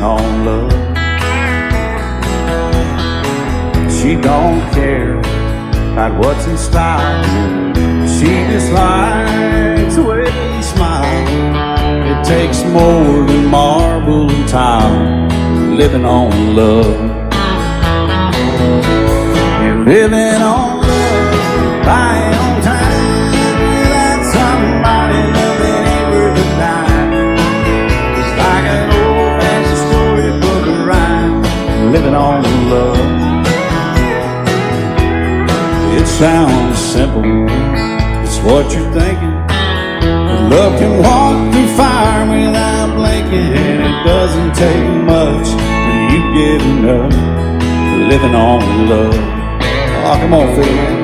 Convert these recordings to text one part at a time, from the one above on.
on love. She don't care about what's in style. She just likes the way you smile. It takes more than marble and tile, living on love. You're living on love, buying on time. Without somebody loving ain't worth a dime. It's like an old-fashioned storybook of rhyme, living on love. It sounds simple, it's what you're thinking. But love can walk through fire without blinking. And it doesn't take much when you get enough, living on love. Oh, come on, Phil, man.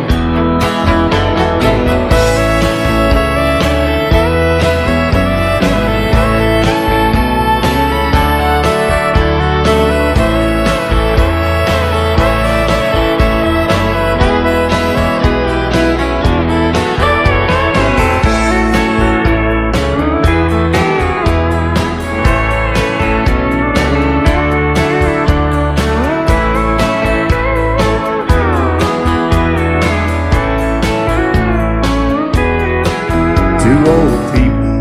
Two old people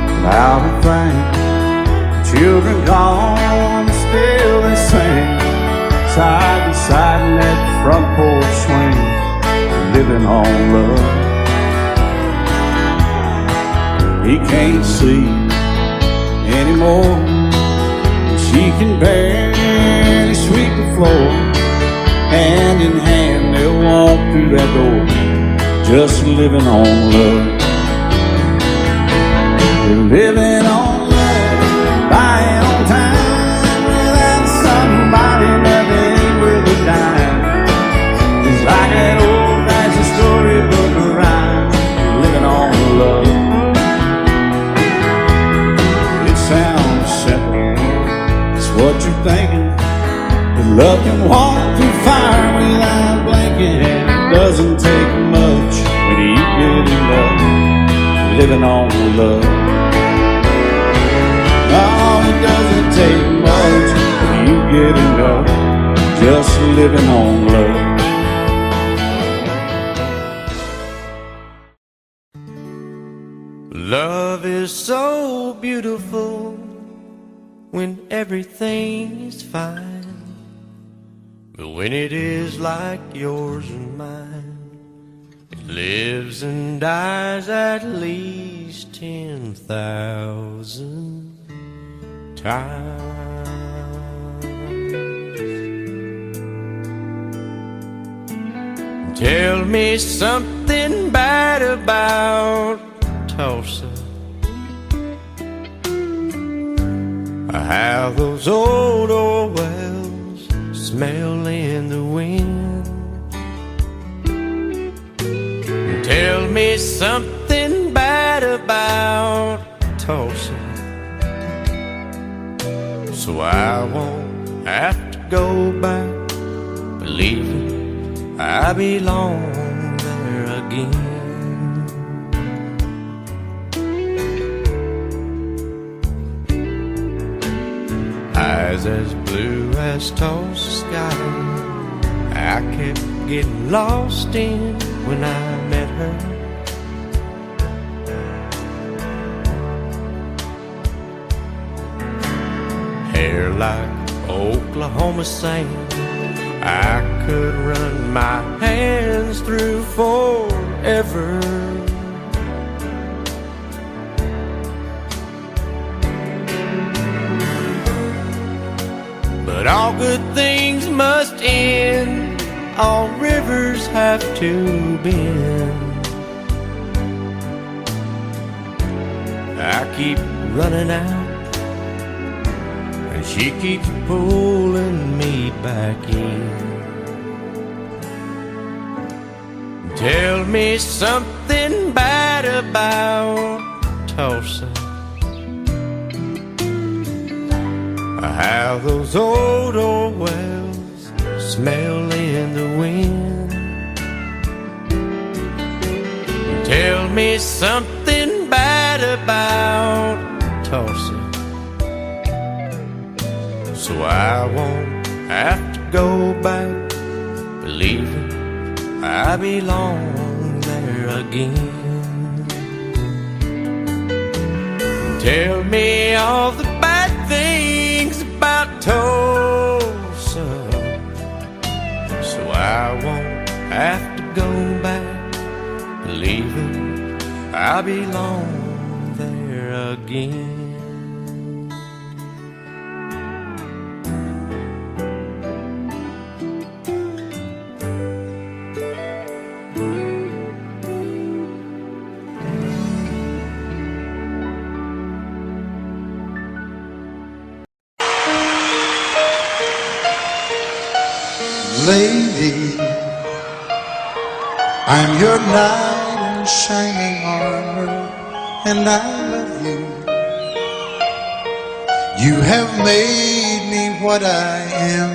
without a thing, children gone, still they sing, side by side in that front porch swing, living on love. He can't see anymore, she can barely sweep the floor. Hand in hand they'll walk through that door, just living on love. Living on love, buying on time. Without somebody, nothing ain't worth a dime. It's like an old-fashioned storybook of rhyme, living on love. It sounds simple, it's what you're thinking. But love can walk through fire without blinking. And it doesn't take much when you get in love, living on love. Oh, it doesn't take much when you get enough, just living on love. Love is so beautiful when everything is fine, but when it is like yours and mine, it lives and dies at least 10,000 times. Tell me something bad about Tulsa, how those old wells smell in the wind. Tell me something bad about Tulsa, so I won't have to go back believing I belong there again. Eyes as blue as Tulsa sky, I kept getting lost in when I met her. Hair like Oklahoma sand, I could run my hands through forever. But all good things must end, all rivers have to bend. I keep running out, and she keeps pulling me back in. Tell me something bad about Tulsa, how those old wells smell in the wind. Tell me something bad about Tulsa, so I won't have to go back, believing I belong there again. Tell me all the bad things about Tulsa, so I won't have to go back, believing I belong there again. Lady, I'm your knight in shining armor, and I love you. You have made me what I am.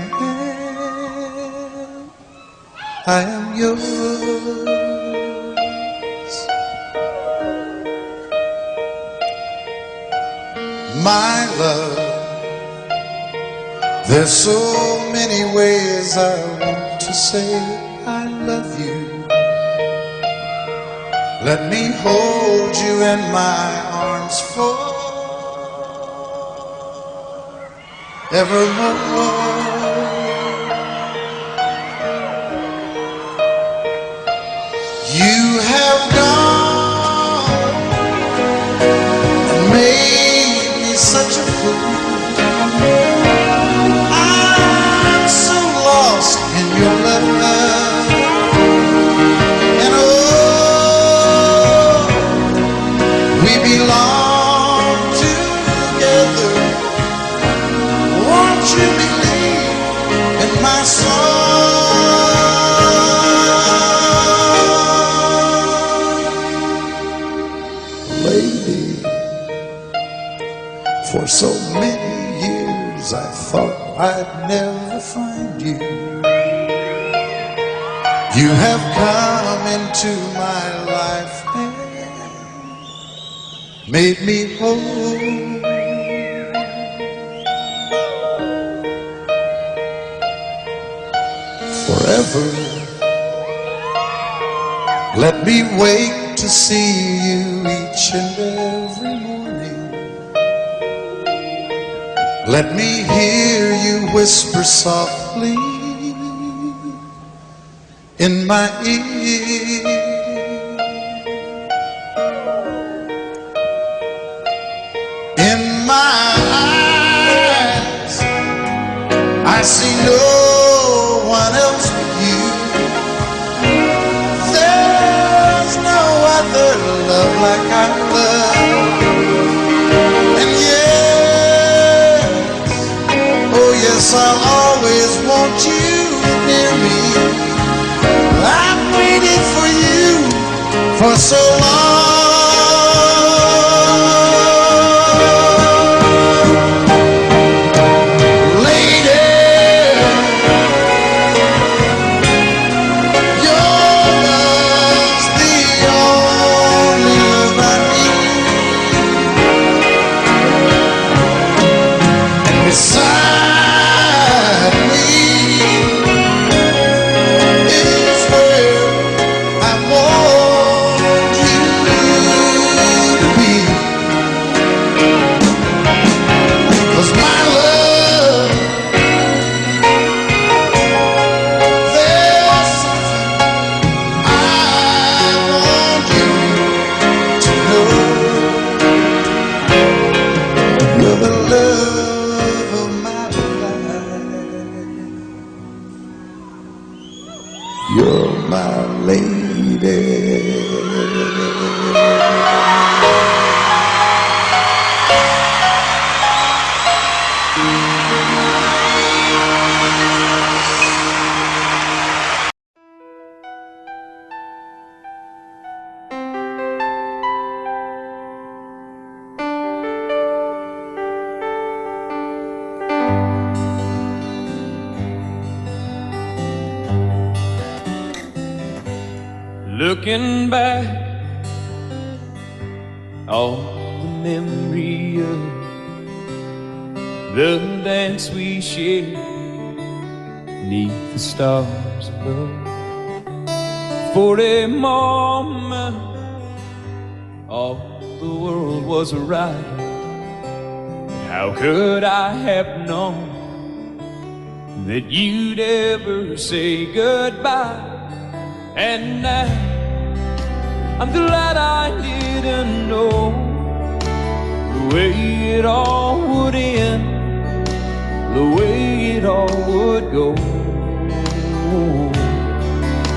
I am yours. My love, there's so many ways I want to say I love you. Let me hold you in my arms forevermore. You have gone and made me such a fool. I'm so lost in your love, and oh, we belong together. Won't you believe in my song, lady? For so many years I thought I'd never find you. You have come into my life and made me whole. Forever, let me wake to see you each and every morning. Let me hear you whisper softly in my ear. In my eyes, I see no one else but you. There's no other love like our love. And yes, I'll always want you near me. I've waited for you for so long. Lady, your love's the only love I need. And beside me is where I want you to be. 'Cause my love, there's something I want you to know. You're the love of my life. You're my lady. Looking back, all the memory of the dance we shared neath the stars above. For a moment, all the world was right. How could I have known that you'd ever say goodbye? And now I'm glad I didn't know the way it all would end, the way it all would go.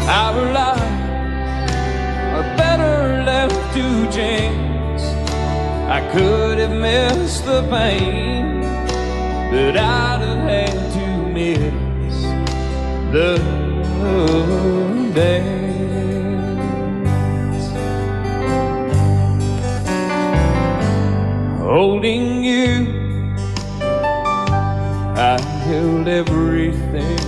Our lives are better left to chance. I could have missed the pain, but I'd have had to miss the dance. Holding you, I held everything.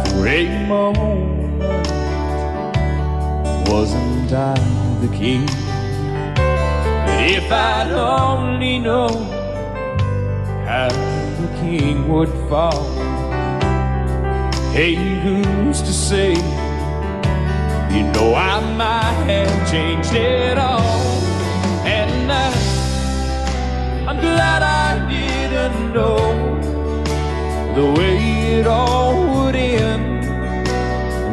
For a moment, wasn't I the king? But if I'd only known how the king would fall, hey, who's to say? You know I might have changed it all. And I'm glad I didn't know the way it all would end,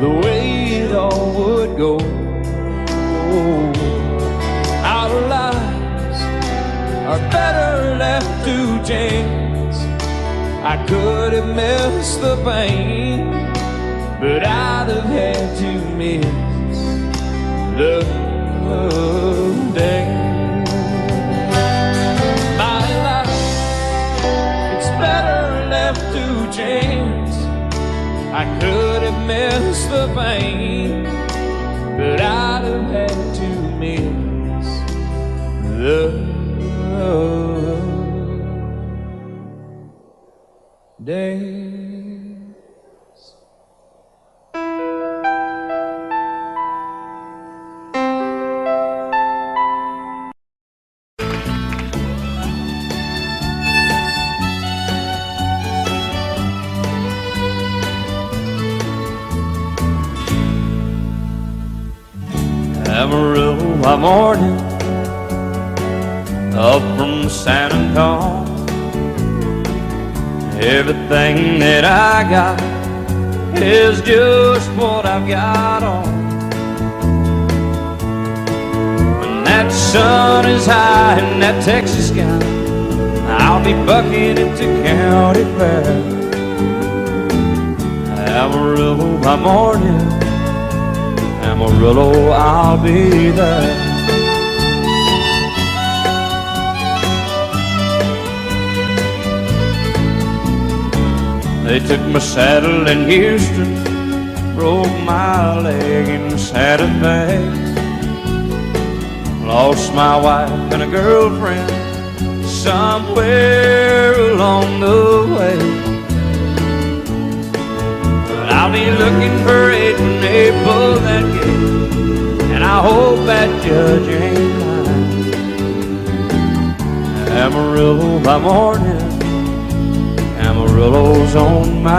the way it all would go. Our lives are better left to chance. I could have missed the pain, but I'd have had to miss the dance. My life, it's better left to chance. I could have missed the pain, but I'd have had to miss the dance. Amarillo by morning, up from San Antonio. Everything that I got is just what I've got on. When that sun is high in that Texas sky, I'll be bucking into county fair. Amarillo by morning, Amarillo, I'll be there. They took my saddle in Houston, broke my leg in Santa Fe. Lost my wife and a girlfriend somewhere along the way. But I'll be looking for it when they pull that gate, and I hope that judge ain't lying. Amarillo by morning, Amarillo's on my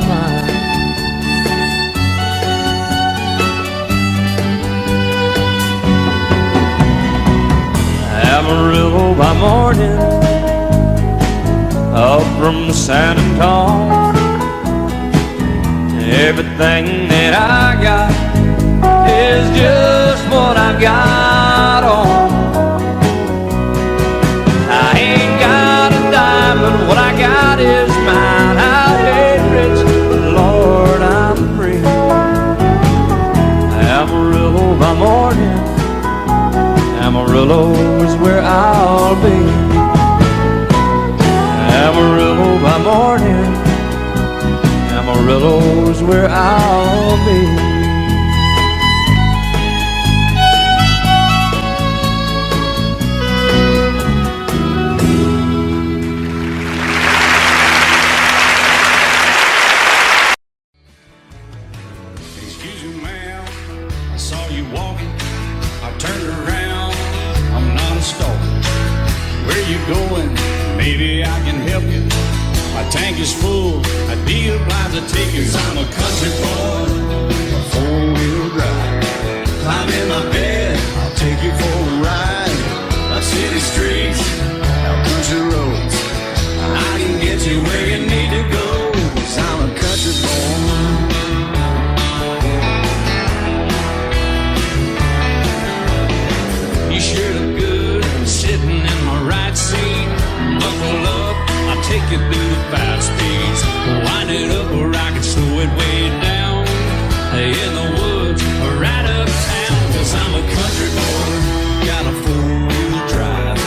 mind. Amarillo by morning, up from San Antonio. Everything that I got is just what I've got on. I ain't got a dime, but what I got is mine. I ain't rich, but Lord, I'm free. Amarillo by morning, Amarillo is where I'll be. Amarillo by morning, Amarillo's where I'll be. Excuse me, ma'am, I saw you walking. I turned around, I'm not a stalker. Where you going? maybe I can help you. My tank is full, I'd be obliged to take you. 'Cause I'm a country boy, a four-wheel drive. Climb in my bed, I'll take you for a ride. Up city streets, out country roads, I can get you where you need to go. 'Cause I'm a country boy. You sure look good sitting in my right seat. Buckle up, I'll take you through the 5 speeds. Wind it up or I can slow it way down. In the woods or right uptown. 'Cause I'm a country boy, got a 4-wheel drive.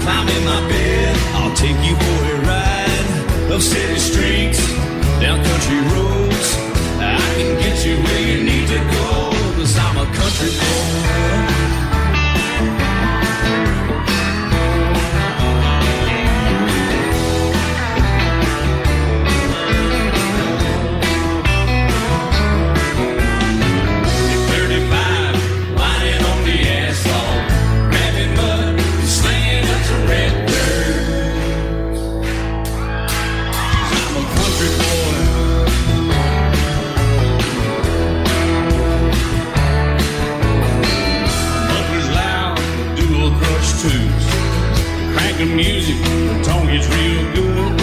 Climb in my bed, I'll take you for a ride. Up city streets, down country roads, I can get you where you need to go. 'Cause I'm a country boy. Music, the tone gets real good.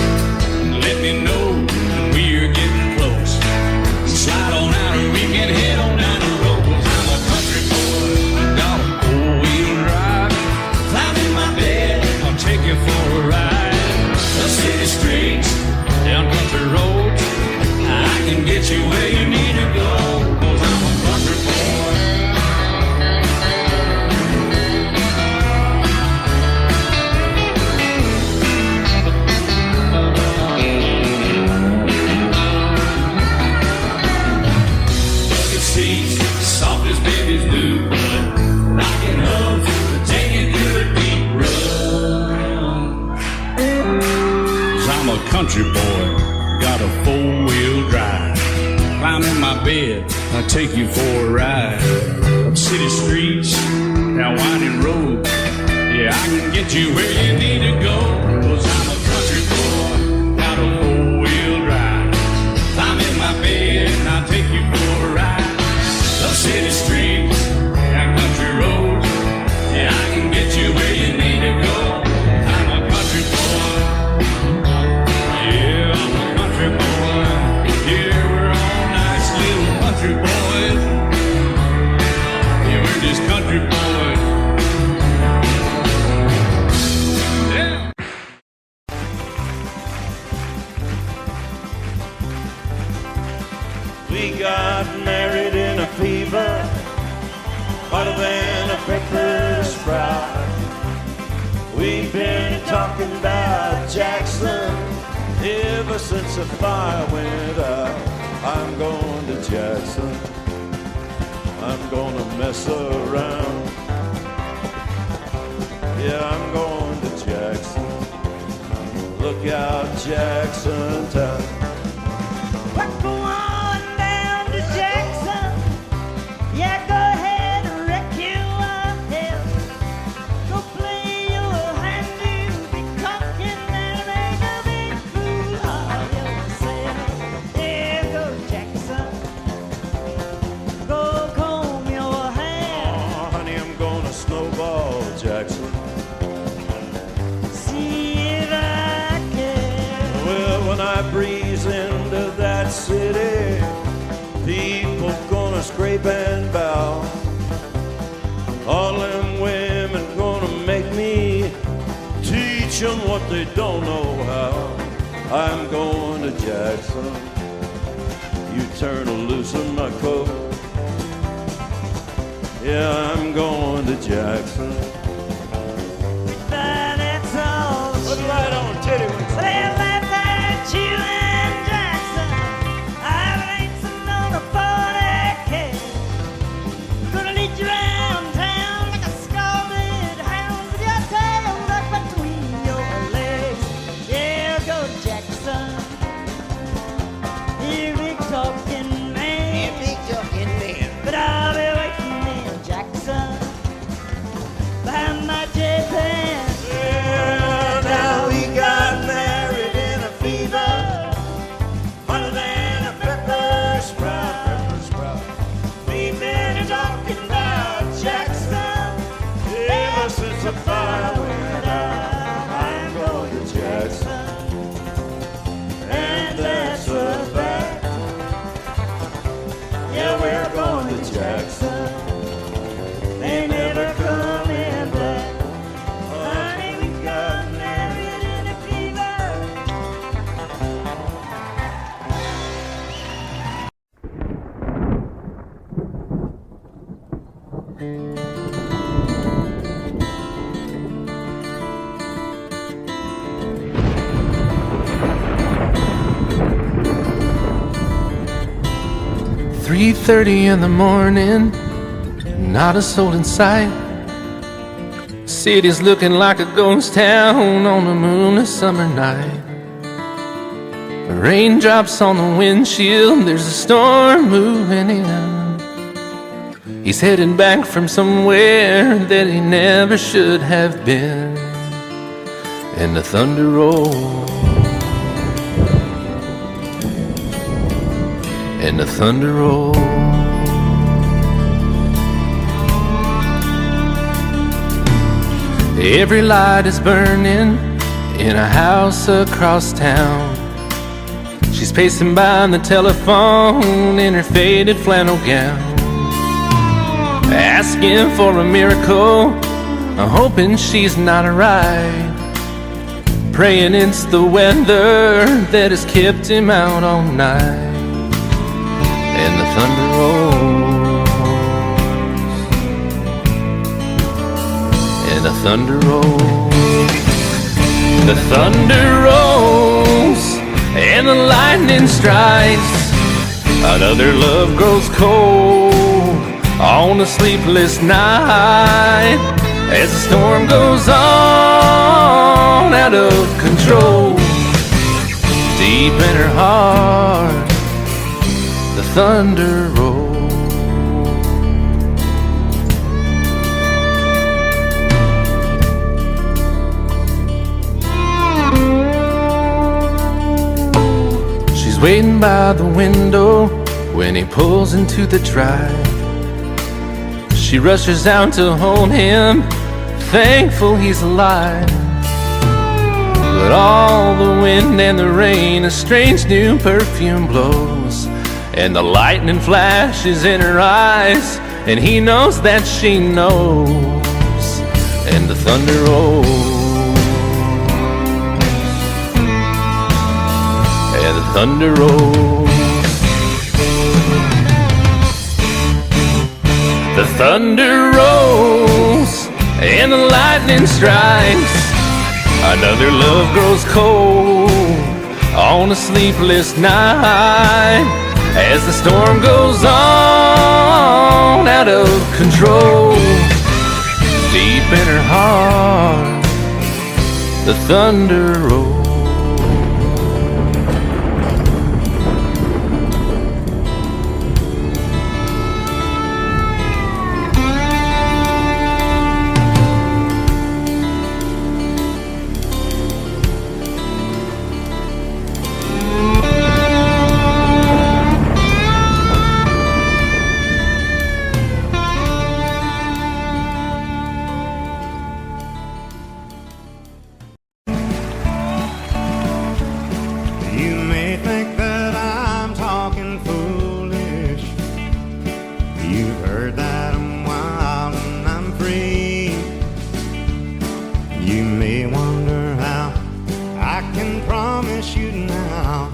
Let me know when we're getting close. Slide on out and we can head on down the road. 'Cause I'm a country boy, got a 4-wheel drive. Climb in my bed, I'll take you for a ride. The city streets, down country roads, I can get you where you need to go. 'Cause I'm a country boy. Soft as babies do, rockin' up, taking through the deep run. 'Cause I'm a country boy, got a 4-wheel drive. Climb in my bed, I'll take you for a ride. Up city streets, down winding roads, yeah, I can get you where you need to go. 'Cause I'm a country boy, got a 4-wheel drive. Climb in my bed, and I'll take you for a ride. Up city streets, down country roads, yeah, I can get you where you need to go. I'm a country boy, yeah, I'm a country boy. Yeah, we're all nice little country boys. Yeah, we're just country boys. Yeah. We got married in a fever, hotter than a pepper sprout. We've been talking about Jackson ever since the fire went out. I'm going to Jackson, I'm gonna mess around. Yeah, I'm going to Jackson, look out Jackson town. We're going down to Jackson. Yeah, go ahead and wreck your head. Go play your hand, you be talking and make a big fool of yourself. Yeah, go Jackson. Go comb your hair. Oh, honey, I'm gonna snowball Jackson. See if I can. Well, when I breeze into that city, people gonna scrape and bow. All them women gonna make me teach them what they don't know how. I'm going to Jackson, you turn a loose in my coat. Yeah, I'm going to Jackson. But that's all. Put it right on, titty wings. They laugh at you and Jackson. I've racing on a 40K. Gonna lead you around town like a scalded hound with your tail tucked between your legs. Yeah, go Jackson. You big talking man. But I'll be waiting in Jackson. Jackson. They never coming back. Honey, we got married in a fever. 3:30 in the morning, not a soul in sight. City's looking like a ghost town on a moonless summer night. Raindrops on the windshield, there's a storm moving in. He's heading back from somewhere that he never should have been. And the thunder rolls, and the thunder rolls. Every light is burning in a house across town. She's pacing by on the telephone in her faded flannel gown, asking for a miracle, hoping she's not right, praying it's the weather that has kept him out all night. And the thunder rolls, and the thunder rolls. The thunder rolls, and the lightning strikes. Another love grows cold on a sleepless night, as the storm goes on out of control. Deep in her heart, the thunder rolls. She's waiting by the window when he pulls into the drive. She rushes out to hold him, thankful he's alive. But all the wind and the rain, a strange new perfume blows, and the lightning flashes in her eyes, and he knows that she knows. And the thunder rolls, and the thunder rolls. The thunder rolls, and the lightning strikes. Another love grows cold on a sleepless night, as the storm goes on out of control. Deep in her heart, the thunder rolls. You may think that I'm talking foolish. You've heard that I'm wild and I'm free. You may wonder how I can promise you now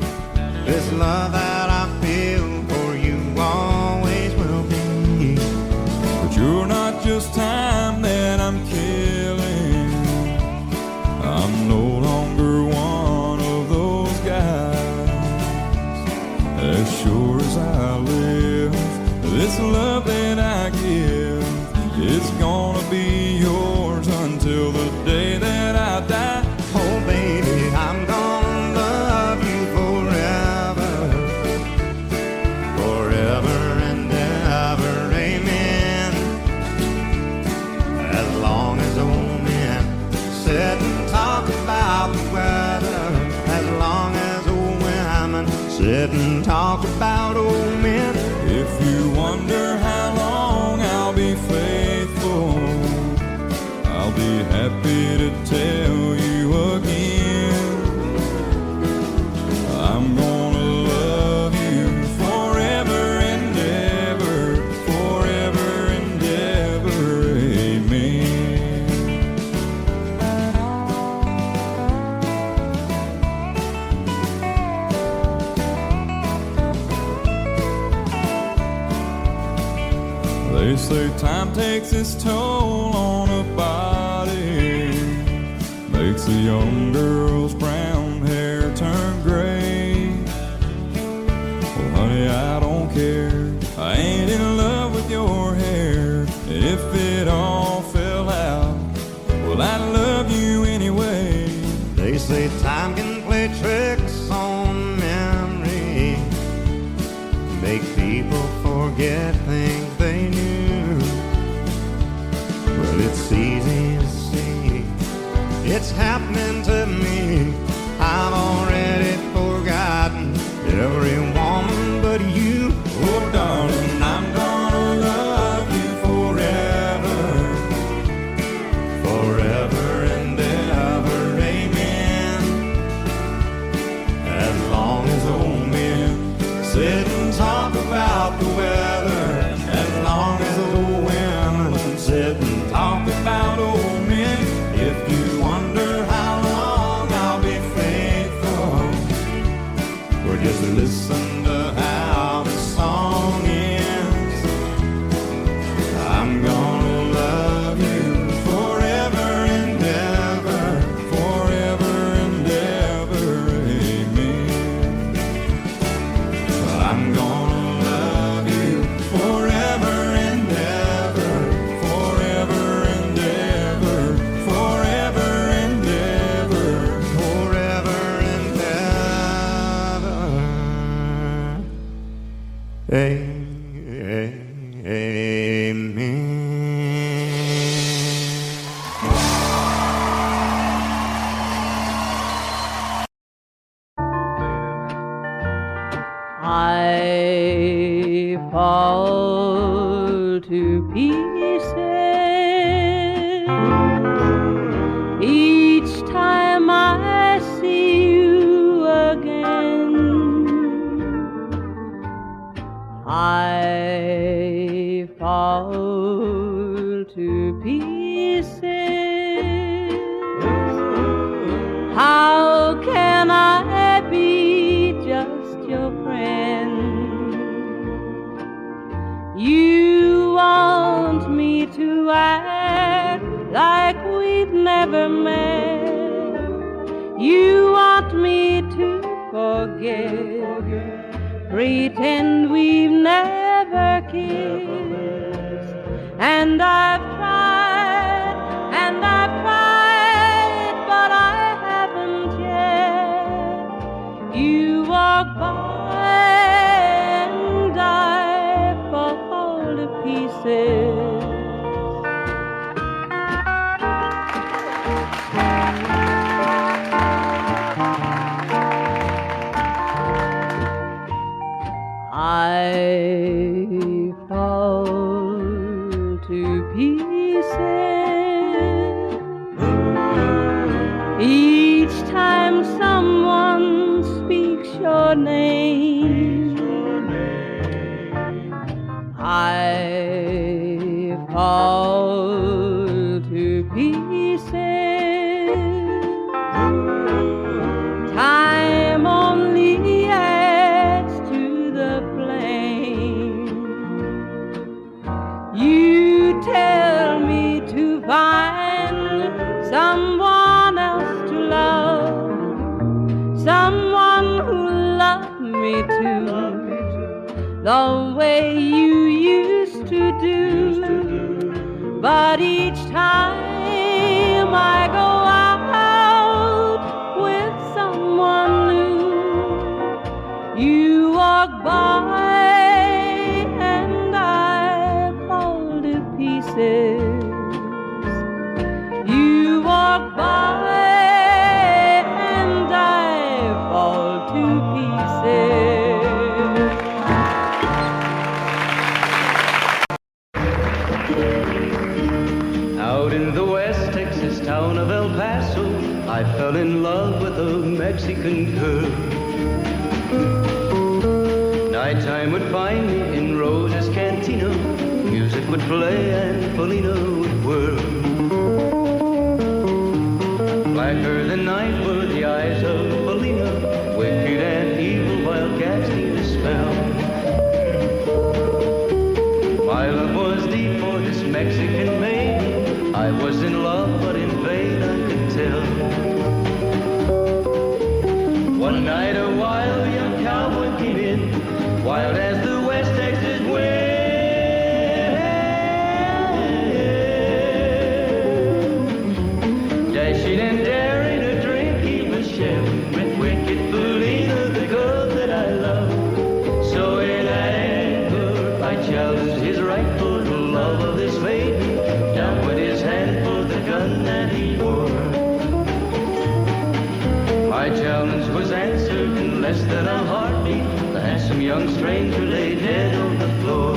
this love that I feel for you always will be. But you're not just time that I'm killing. I'm no longer one of those guys. As sure as I live, this love that I give is gonna be yours until the day that I die. Oh baby, I'm gonna love you forever, forever and ever, amen. As long as old men sit and talk about the weather, as long as old women sit and talk about old men. If you wonder how long I'll be faithful, I'll be happy to tell you again. I'm gonna love you forever and ever, forever. They say time takes its toll on a body, makes a young girl's brown hair turn gray. Well, honey, I don't care. I ain't in love with your hair. And if it all fell out, well, I'd love you anyway. They say time can play tricks on memory, make people forget things they knew. Well, it's easy to see, it's happening to me. I've already forgotten every woman but you. Oh, darling, I'm gonna love you forever, forever and ever, amen. As long as old men sit and talk about the weather, as long as old women sit and talk about old men. If you wonder how long I'll be faithful, or just listen to how the song ends, I'm gonna love you forever and ever, forever and ever, amen. I'm gonna love you forever and ever, forever and ever, forever and ever, forever and ever. Amen. I fall to pieces each time I see you again. I fall to pieces. How can I be just your friend? You want me to act like we've never met. You want me to forget, pretend we've never kissed. And I've tried, but I haven't yet. You walk by and I fall to pieces. I fall to pieces each time someone speaks your name. I fall to pieces. Time only adds to the flame. You tell me to find someone else to love, someone who loved me too, the way you used to do. But each time I go out with someone new, you walk by and I fall to pieces. You walk by and I fall to pieces. Out in the West Texas town of El Paso, I fell in love with a Mexican girl. Nighttime would find me in Rose's Cantina, music would play and Felina would whirl. Blacker than night were the eyes of Felina, wicked and evil while casting a spell. My love was the love of this fading. Down went his hand for the gun that he wore. My challenge was answered in less than a heartbeat. The handsome young stranger lay dead on the floor.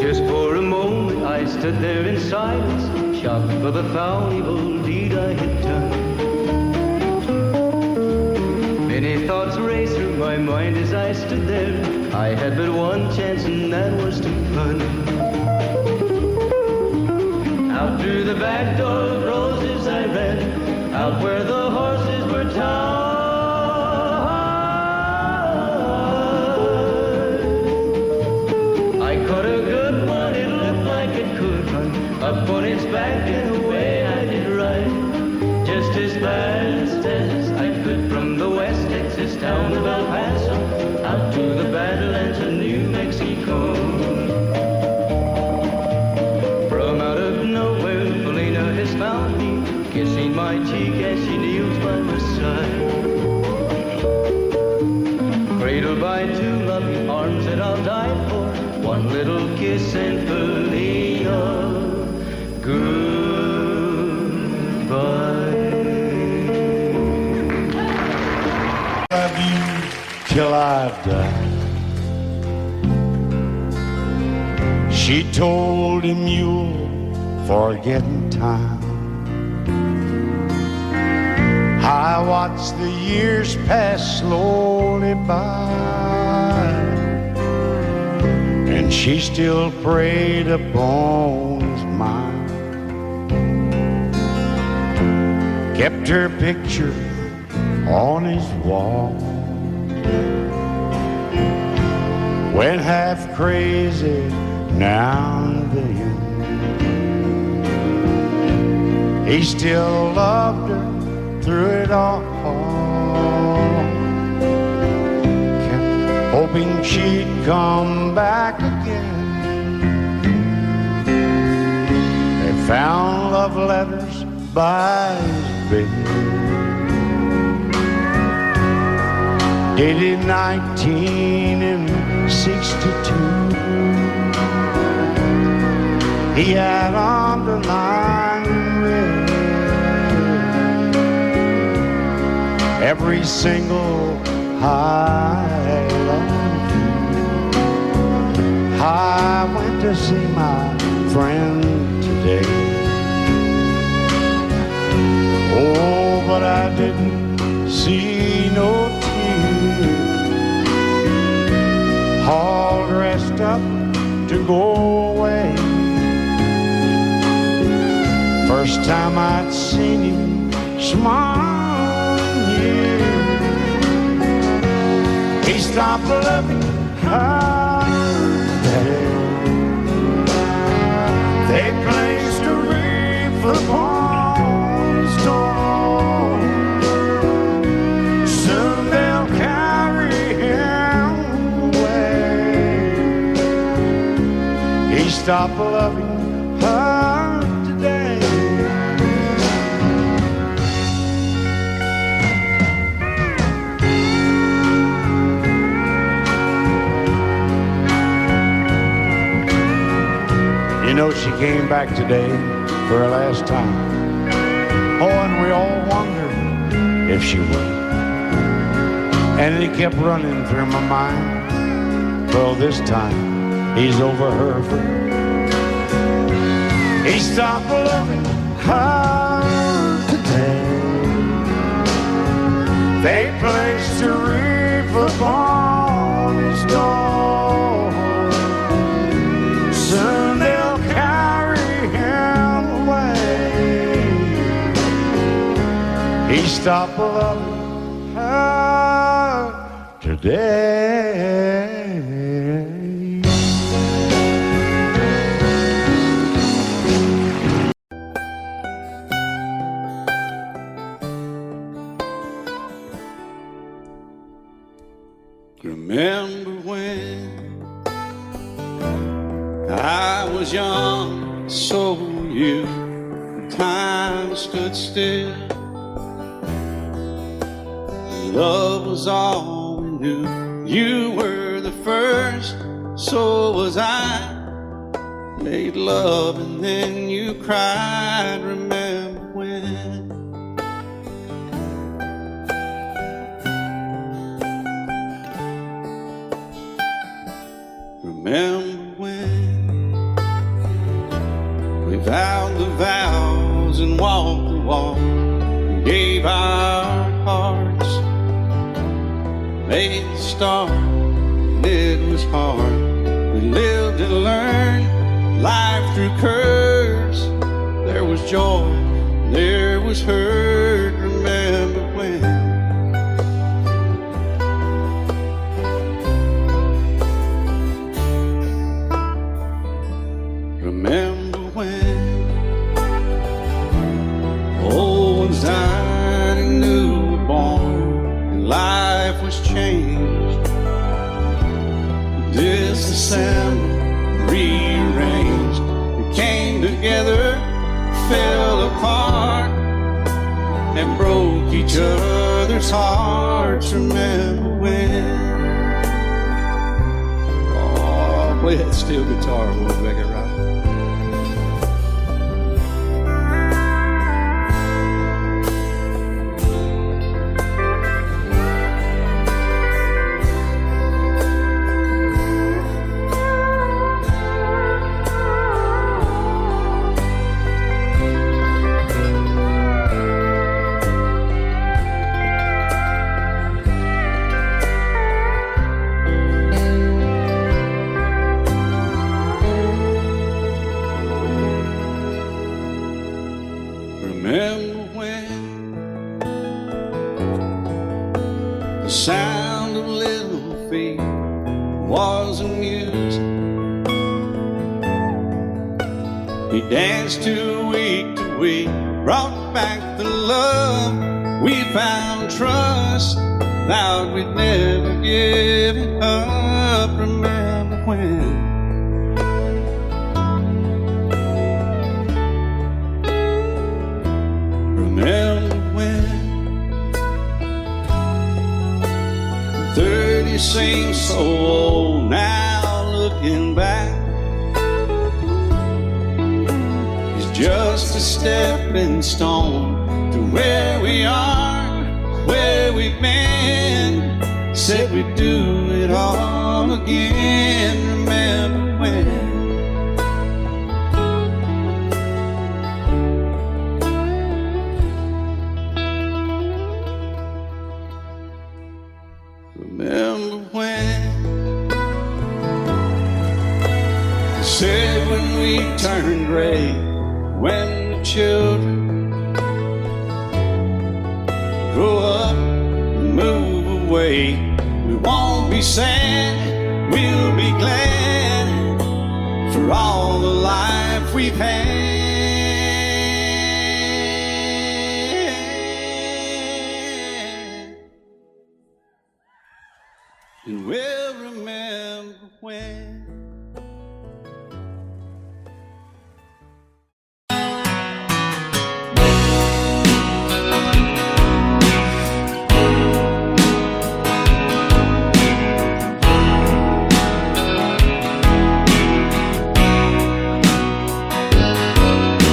Just for a moment I stood there in silence, shocked for the foul evil deed I had done. Many thoughts raced through my mind as I stood there. I had but one chance and that was to run. Out through the back door of roses I ran, out where the horses were tied. I caught a good one, it looked like it could run up on its back and away I did ride, just as fast as I could from the West Texas town of El Paso out to the Badlands of New Mexico. From out of nowhere, Felina has found me, kissing my cheek as she kneels by my side. Cradled by two loving arms that I'll die for, one little kiss and Felina, goodbye. Love you till I die. She told him you'll forget in time. I watched the years pass slowly by, and she still preyed upon his mind. Kept her picture on his wall, went half crazy now and then. He still loved her through it all, kept hoping she'd come back again. They found love letters by his bed, dated 1962. He had underlined red every single I love you. I went to see my friend today. Oh, but I didn't see no tears, all dressed up to go away. First time I'd seen him smile in years. He stopped loving her today. They placed a wreath upon his door. Soon they'll carry him away. He stopped loving her today. You know, she came back today for her last time. Oh, and we all wondered if she would. And it kept running through my mind. Well, this time he's over her for good. He stopped loving her today. They placed a wreath upon his door. Soon they'll carry him away. He stopped loving her today. Remember when I was young, so were you. Time stood still. Love was all we knew. You were the first so was I. Made love and then you cried. Remember when? Remember when we vowed the vows and walked the walk and gave our hearts, made the start, and it was hard. We lived and learned life through curves. There was joy, there was hurt. Remember when? Remember when old ones died and new were born and life was changed, disassembled, rearranged. We came together, fell apart, and broke each other's hearts. Remember when? Oh, play that steel guitar, we'll make it right. Remember when the sound of little feet was amused? He danced to week, brought back the love. We found trust, vowed we'd never give it up. Remember when? Remember when 30 seems so old now, looking back. It's just a stepping stone to where we are, where we've been. Said we'd do it all again. Remember when? Remember when they said when we turned gray, when the children grow up and move away, we won't be sad, we'll be glad for all the life we've had. And we'll remember when.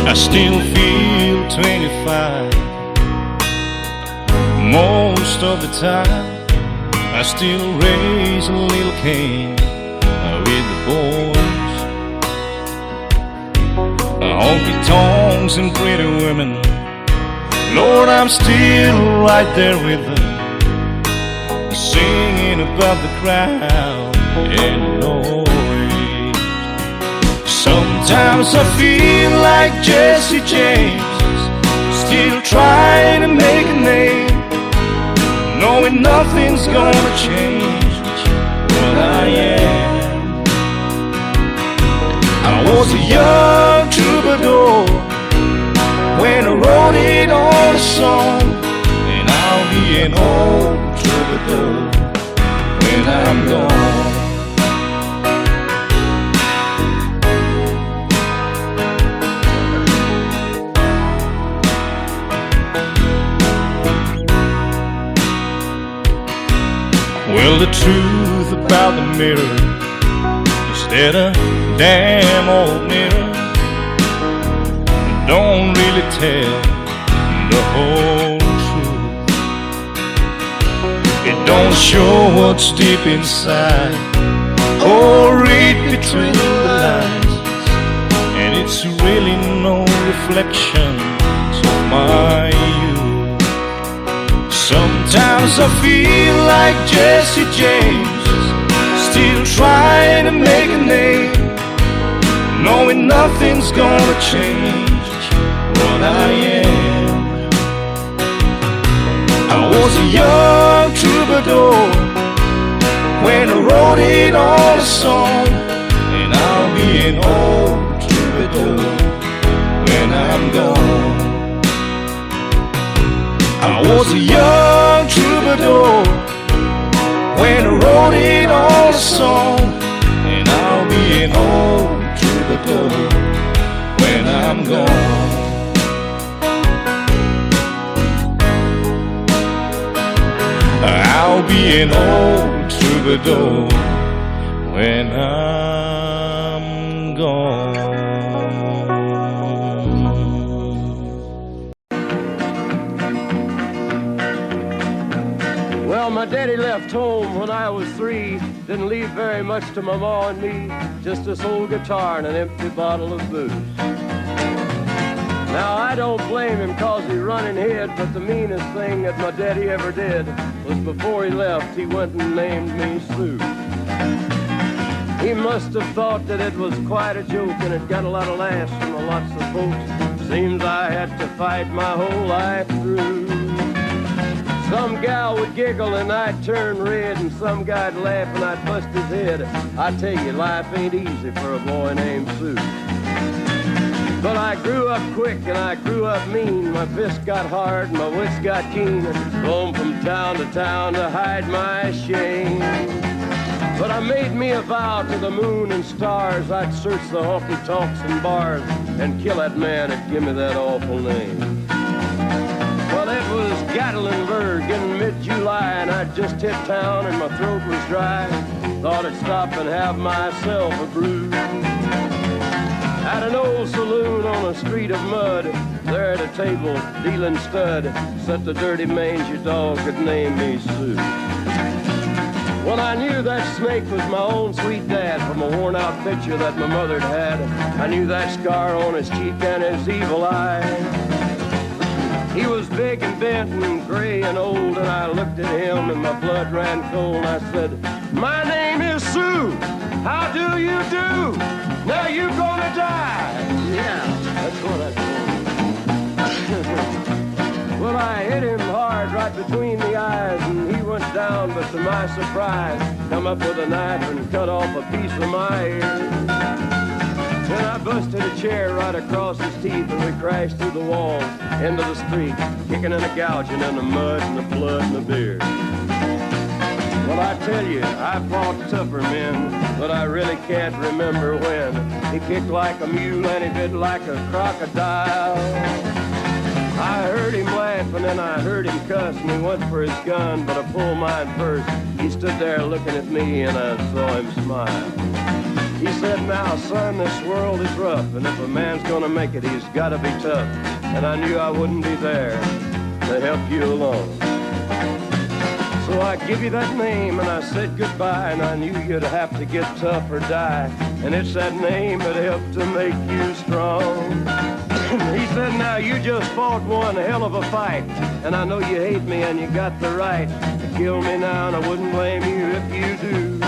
I still feel 25 most of the time. I still raise a little Cain with the boys. Honky tonks and pretty women, Lord, I'm still right there with them, singing above the crowd and noise. Sometimes I feel like Jesse James, still trying to make a name, knowing nothing's gonna change what I am. I was a young troubadour when I wrote it on a song, and I'll be an old troubadour when I'm gone. Well, the truth about the mirror Instead of damn old mirror, don't really tell the whole truth. It don't show what's deep inside or read between the lines, and it's really no reflection of my youth. Sometimes I feel like Jesse James, still trying to make a name, knowing nothing's gonna change what I am. I was a young troubadour when I wrote it on a song, and I'll be an old troubadour when I'm gone. I was a young troubadour when I wrote it on a song, and I'll be an old troubadour when I'm gone. I'll be an old troubadour when I'm gone. Well, my daddy left home when I was 3. Didn't leave very much to my ma and me, just this old guitar and an empty bottle of booze. Now, I don't blame him 'cause he running hid, but the meanest thing that my daddy ever did was before he left, he went and named me Sue. He must have thought that it was quite a joke, and it got a lot of laughs from lots of folks. Seems I had to fight my whole life through. Some gal would giggle and I'd turn red, and some guy'd laugh and I'd bust his head. I tell you, life ain't easy for a boy named Sue. But I grew up quick and I grew up mean. My fists got hard and my wits got keen. Roam from town to town to hide my shame. But I made me a vow to the moon and stars, I'd search the honky-tonks and bars and kill that man that give me that awful name. Well, it was Gatlinburg in mid-July, and I'd just hit town and my throat was dry. Thought I'd stop and have myself a brew. At an old saloon on a street of mud, there at a table, dealing stud, sat the dirty mangy dog that named me Sue. Well, I knew that snake was my own sweet dad from a worn-out picture that my mother'd had. I knew that scar on his cheek and his evil eye. He was big and bent and gray and old, and I looked at him and my blood ran cold. I said, "My name is Sue. How do you do? Now you gonna die." Yeah, that's what I told him. Well, I hit him hard right between the eyes, and he went down, but to my surprise, come up with a knife and cut off a piece of my ear. Then I busted a chair right across his teeth, and we crashed through the walls into the street, kicking and a gouging in the mud and the blood and the beer. Well, I tell you, I fought tougher men, but I really can't remember when. He kicked like a mule and he bit like a crocodile. I heard him laugh and then I heard him cuss, and he went for his gun, but I pulled mine first. He stood there looking at me and I saw him smile. He said, "Now, son, this world is rough, and if a man's gonna make it, he's gotta be tough." And I knew I wouldn't be there to help you along. So I give you that name and I said goodbye, and I knew you'd have to get tough or die. And it's that name that helped to make you strong. He said, "Now you just fought one hell of a fight, and I know you hate me and you got the right to kill me now, and I wouldn't blame you if you do.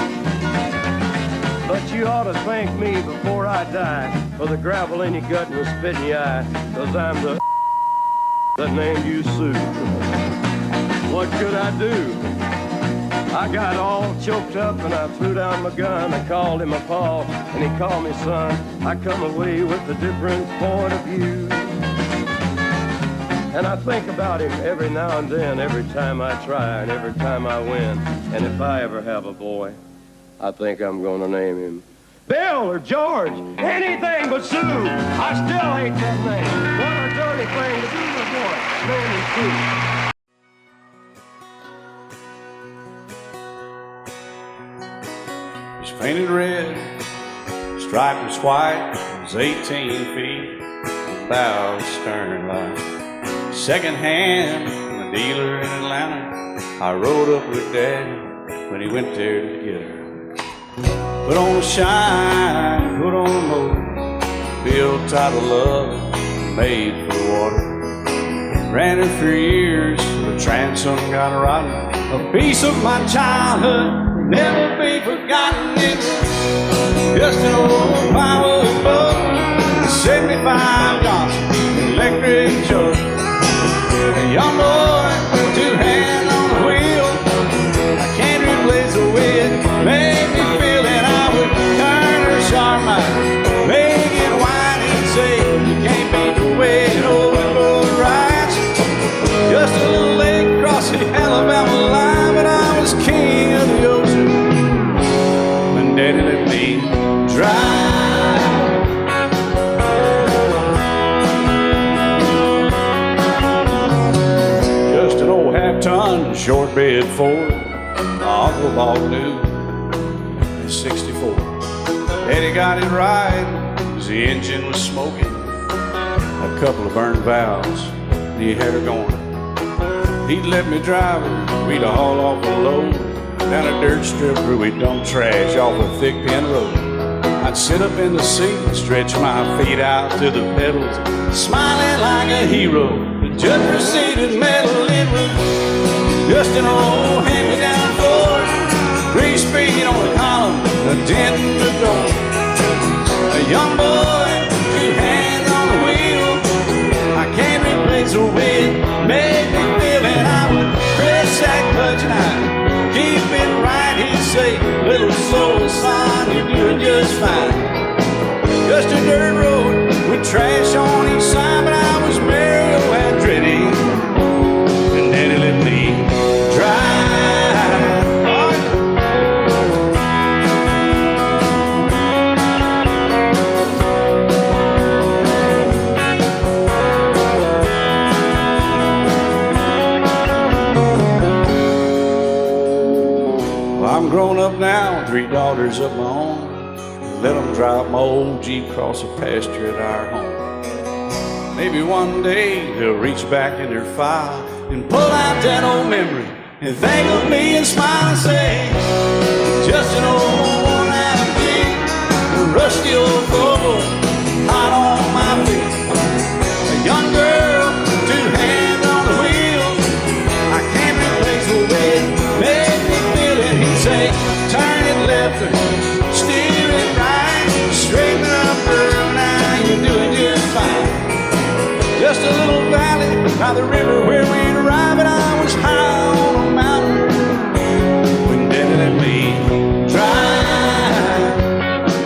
But you ought to thank me before I die for the gravel in your gut and the spit in your eye, 'cause I'm the that named you Sue." What could I do? I got all choked up and I threw down my gun. I called him a pa and he called me son. I come away with a different point of view. And I think about him every now and then, every time I try and every time I win. And if I ever have a boy, I think I'm gonna name him Bill or George, anything but Sue. I still hate that name. What a dirty thing to do to a boy. Name him Sue. He's painted red stripe was white, it was 18 feet, bow stern line. Second hand from a dealer in Atlanta, I rode up with Daddy when he went there to get her. Put on a shine, put on a motor, built out of love, made for the water. Ran her for years, the transom got rotten. A piece of my childhood, never be forgotten. It's just an old plywood boat, 75 Johnson, electric jug. A young boy, two hands on the wheel. I can't replace the way it made me feel that I would turn her sharp mind, make it wide and say, you can't beat the way it overload rides. Just a little lake across the Alabama line, but I was king of the ocean when Daddy let me drive. Just an old half-ton short bed Ford, my uncle bought new in '64. Daddy got it right, 'cause the engine was smoking, a couple of burned valves, he had her going. He'd let me drive her, we'd haul off a load down a dirt strip where we'd dump trash off a thick pin road. I'd sit up in the seat and stretch my feet out to the pedals, smiling like a hero. The judge proceeded metal, it was just an old hand-me-down Ford, 3-speed on the column, a dent in the door. A young boy, two hands on the wheel, I can't replace the way it made me feel, and I would press that clutch and I'd keep it right. He'd say, little slow, son, you're doing just fine. Just a dirt road with trash on each side, but I was Mario Andretti, and Daddy let me drive. I'm grown up now, 3 daughters of my own. Let them drive my old Jeep across the pasture at our home. Maybe one day they'll reach back in their file and pull out that old memory and think of me and smile and say, just an old worn-out Jeep, a rusty old Volvo, hot on my feet. A young girl, 2 hands on the wheel, I can't replace the way it made me feel it. He'd say, turn it left or steer it right, straighten up girl, now you're doing just fine. Just a little valley by the river where we'd arrive, and I was high on a mountain when Daddy let me drive.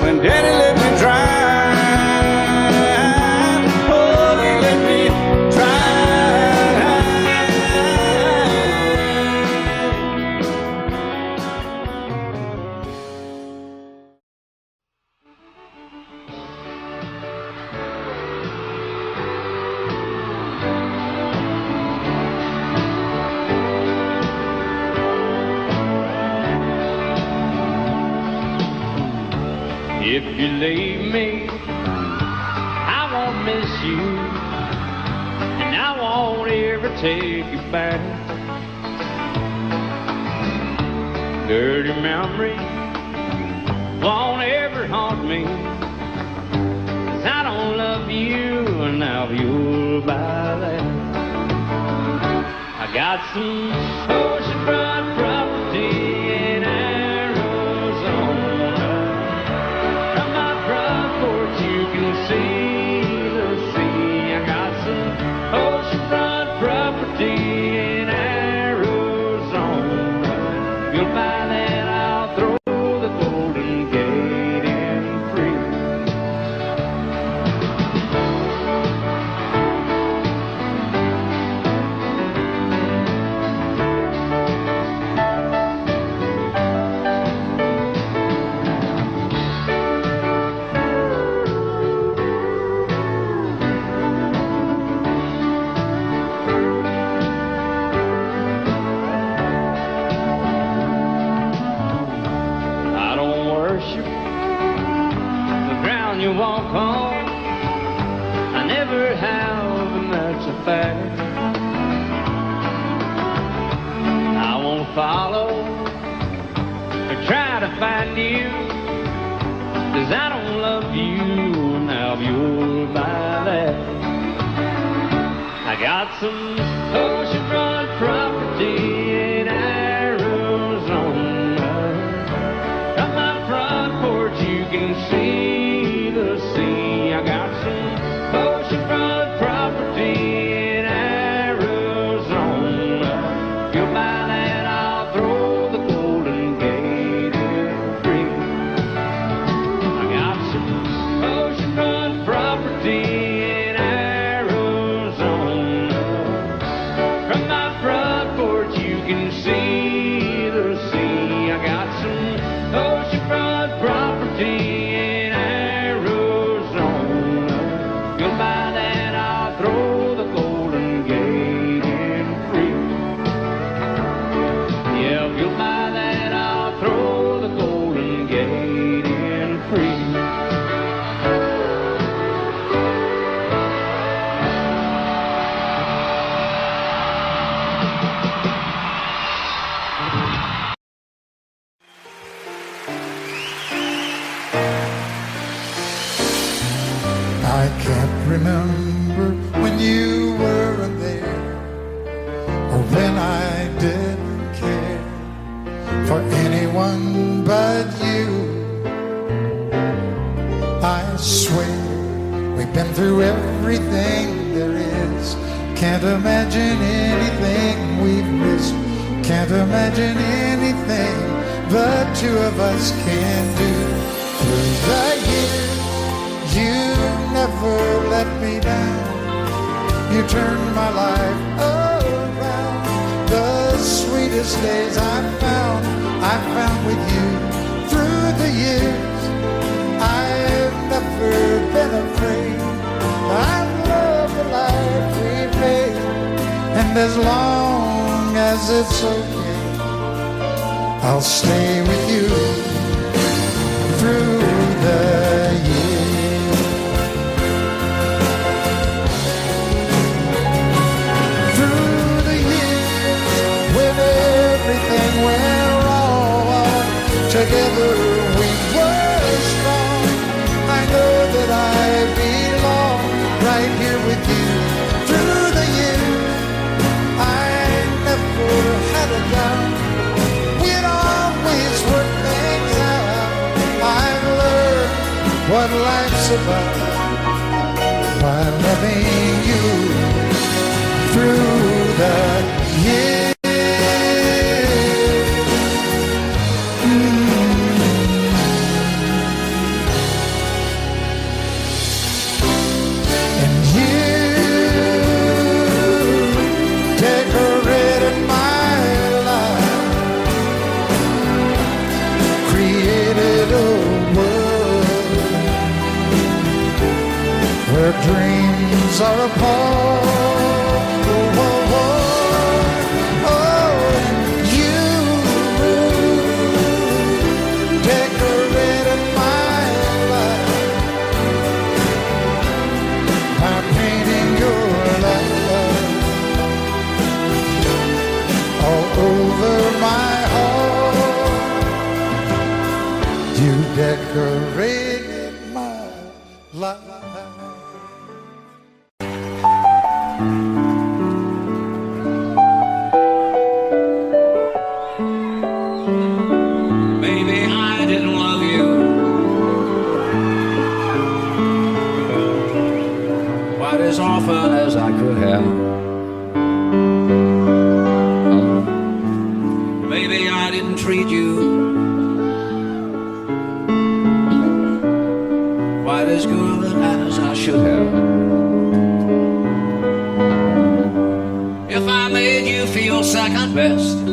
When Daddy let me drive, oh, he let me If you leave me, I won't miss you, and I won't ever take you back. Dirty memories won't ever haunt me, 'cause I don't love you, and now you'll buy that. I got some oceanfront property in Arizona. From my front porch you can see the sea. I got some oceanfront property in Arizona. If you'll buy that, I'll throw the Golden Gate in free. down, you walk home. I never have, and that's a fact. I won't follow or try to find you, 'cause I don't love you now you're by that. I got some oceanfront property in Arizona. From my front porch you can see the sea. I got some oceanfront property in Arizona. If you'll buy that, I'll throw the Golden Gate in free. I got some oceanfront property in Arizona. From my front porch you can see the sea. I got some oceanfront property in Arizona. If you'll buy that, I'll throw the Golden Gate in free. Yeah, if you'll buy that, I'll throw the Golden Gate in free. I can't remember when you weren't there, or when I didn't care for anyone but you. I swear we've been through everything there is. Can't imagine anything we've missed. Can't imagine anything the two of us can do. Through the years you never let me down. You turned my life around. The sweetest days I found with you. Through the years I've never been afraid. I love the life we've made, and as long as it's okay, I'll stay with you through the years. Through the years, when everything went wrong, together we were strong. I know that I belong right here with you. Through the years, I never had a doubt. We'd always work things out. I've learned what life's about by loving you through the years. And you decorated my life, created a world where dreams are apart. Oh, oh, oh, oh, you decorated my life by painting your love all over my heart. You decorated my life. Maybe I didn't love you quite as often as I could have. Maybe I didn't treat you quite as good as I should have. If I made you feel second best,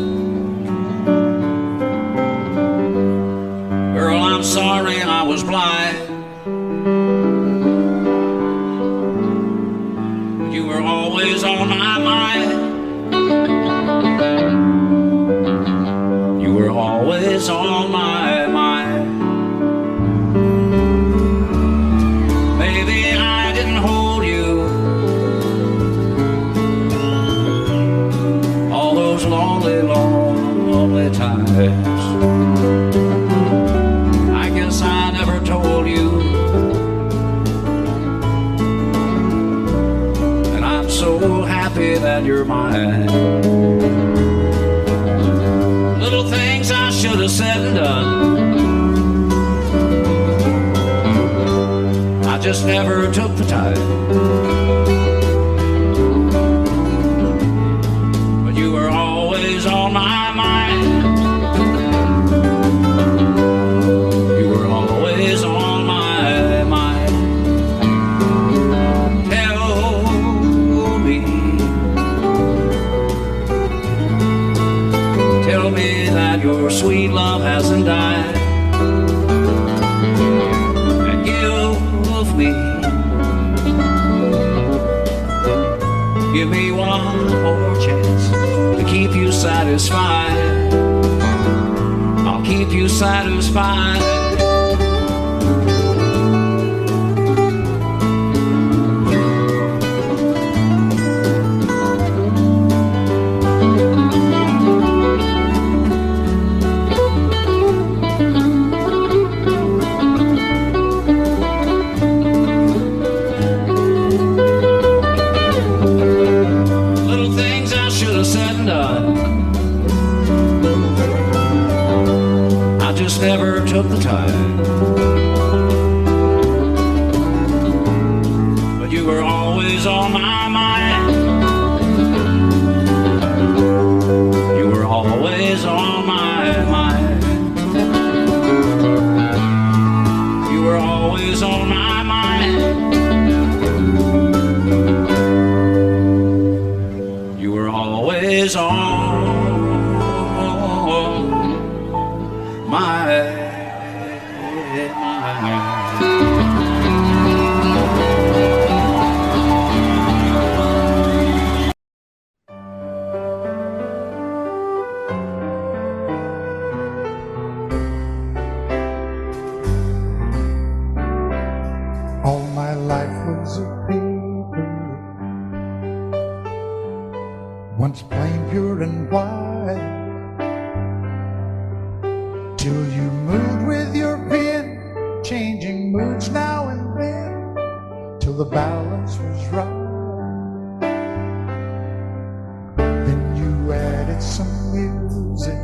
girl, I'm sorry I was blind. You were always on my mind. You were always on my mind. glad you're mine. Little things I should have said and done, I just never took the time. But you were always on my mind. You were always on my mind. Tell me that your sweet love hasn't died. And give me one more chance to keep you satisfied. I'll keep you satisfied. Never took the time, but you were always on my mind. You were always on my mind. You were always on my mind. You were always on All my life was a paper, once plain, pure, and white, till you moved with your pen, changing moods now and then, till the balance was right. Then you added some music,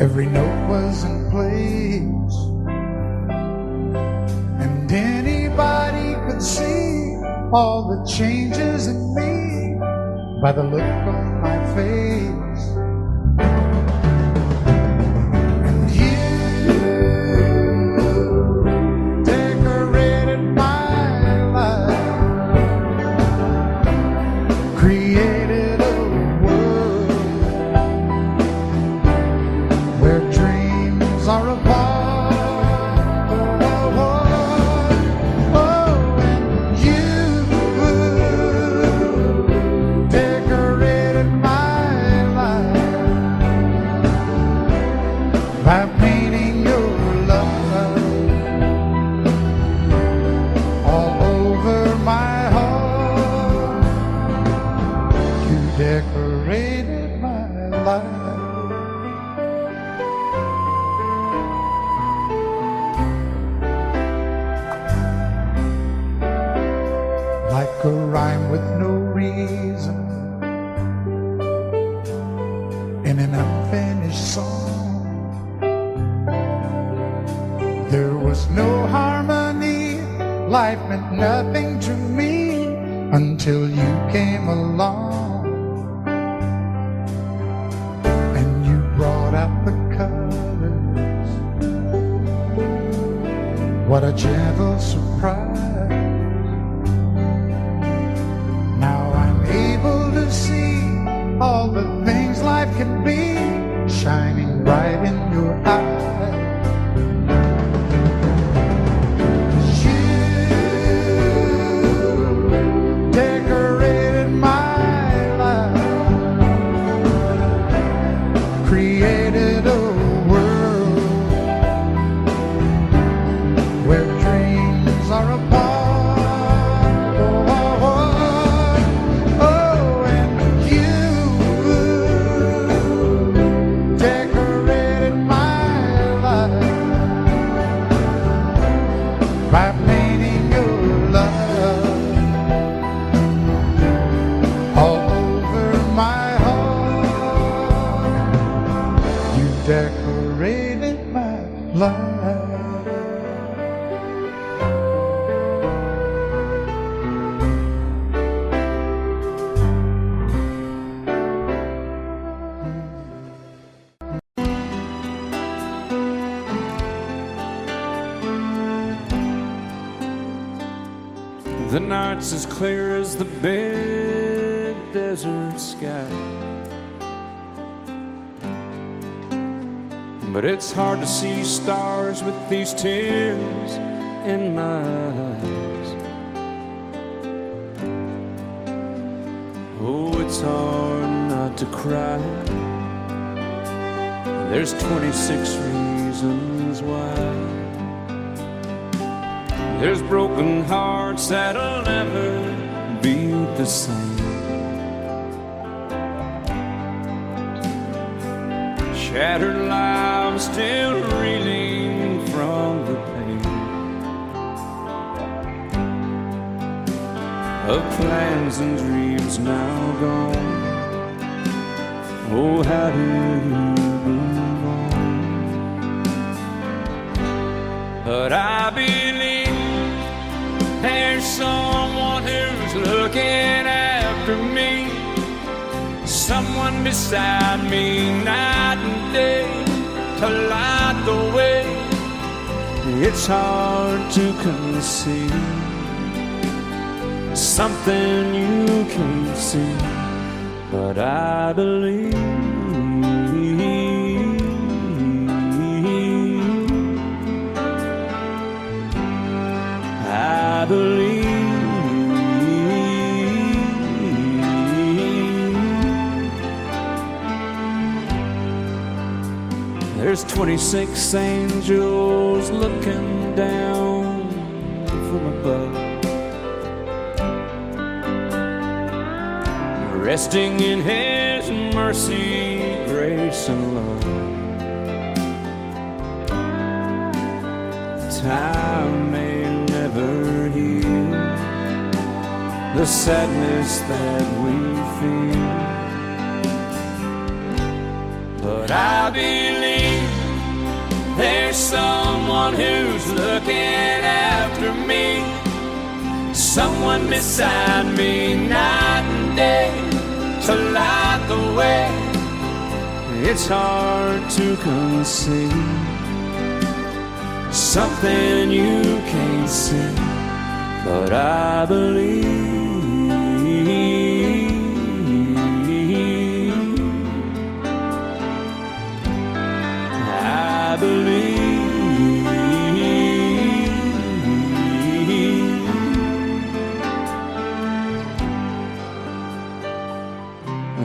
every note was in place, and anybody could see all the changes in me by the look on my face. And you decorated my life, created a world where dreams are apart. By painting your love all over my heart, you decorated my life. Like a rhyme with no reason in an unfinished song, there was no harmony, life meant nothing to me until you came along. And you brought out the colors, what a gentle surprise. Now I'm able to see all the things life can be, shining bright in your eyes. Created a world where dreams are apart. Oh, and you decorated life. The night's as clear as the big desert sky, but it's hard to see stars with these tears in my eyes. Oh, it's hard not to cry. There's 26 reasons why. There's broken hearts that'll never beat the same. Shattered lives still reeling from the pain of plans and dreams now gone. Oh, how do you move on? But I believe there's someone who's looking after me, someone beside me night and day to light the way. It's hard to conceive something you can't see, but I believe. I believe. There's 26 angels looking down from above, resting in His mercy, grace, and love. Time may never heal the sadness that we feel, but I believe there's someone who's looking after me, someone beside me night and day to light the way. It's hard to conceive something you can't see, but I believe. I believe.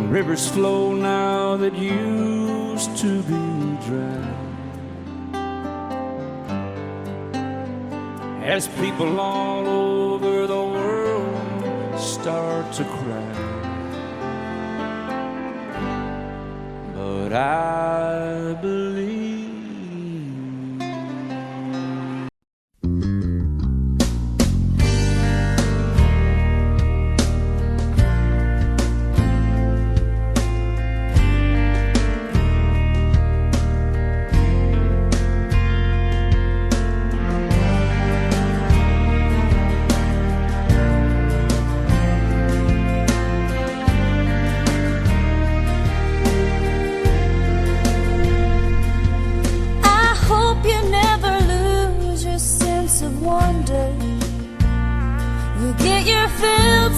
Rivers flow now that used to be dry, as people all over the world start to cry. But I believe.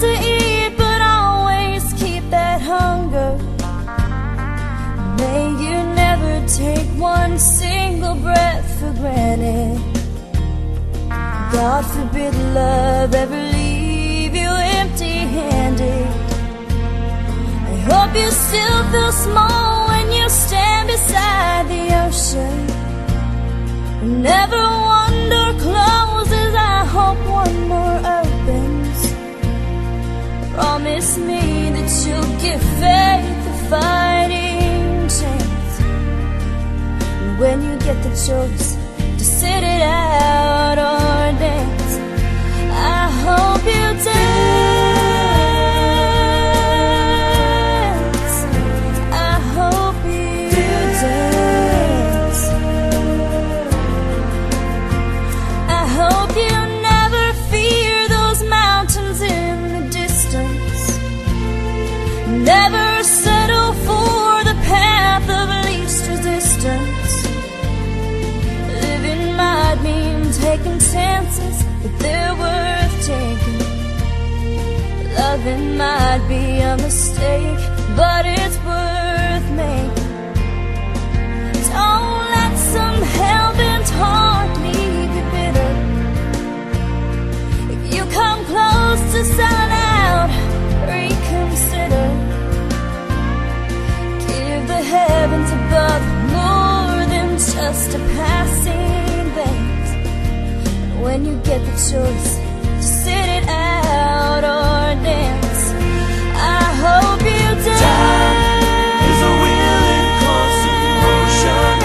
To eat, but always keep that hunger. May you never take one single breath for granted. God forbid love ever leave you empty-handed. I hope you still feel small when you stand beside the ocean. Never one door closes, I hope one more opens. Promise me that you'll give faith a fighting chance. And when you get the choice to sit it out or dance, I hope you dance. I hope you dance. taking chances, but they're worth taking. Loving might be a mistake, but it's worth making. Don't let some hell-bent heart leave you bitter. If you come close to selling out, reconsider. Give the heavens above more than just a passing glance. And when you get the choice to sit it out or dance, I hope you dance. Time is a wheel in constant motion,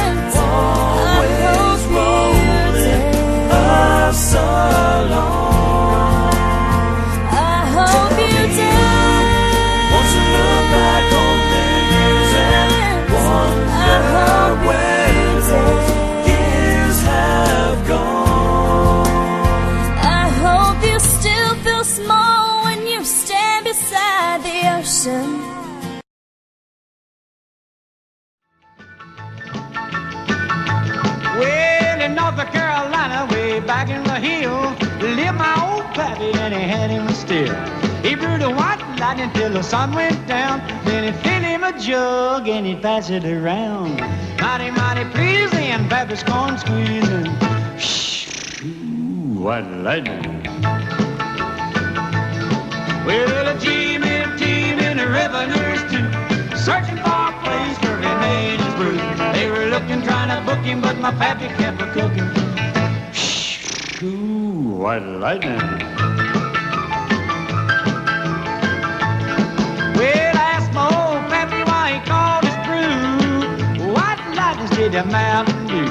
always rolling us along. I hope you dance. Won't you look back on the years and wonder where those years have gone? I hope you still feel small when you stand beside the ocean. Well, in North Carolina, way back in the hills, lived my old pappy and he had him still. He brewed a white lightning till the sun went down. Then he filled him a jug and he'd pass it around. Mighty, mighty pleasing, pappy's corn squeezing. Ooh, white lightning. Well, a team in the revenues too, searching for a place where he made his brew. They were looking, trying to book him, but my pappy kept a cooking. Ooh, white lightning. Well, I asked my old pappy why he called his brew White Lightning did the Mountain Dew.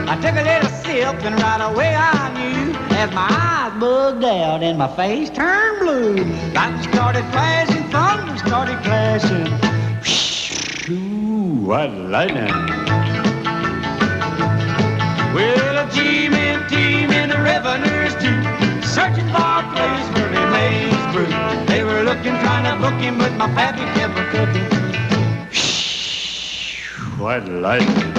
I took a little sip and right away I knew, as my eyes bugged out and my face turned blue. Lightning started flashing, thunder started clashing. Ooh, white lightning. Well, a team in the revenues too, searching for a place where he made his brew. They were looking, trying to book him, but my pappy kept a cooking. White lightning.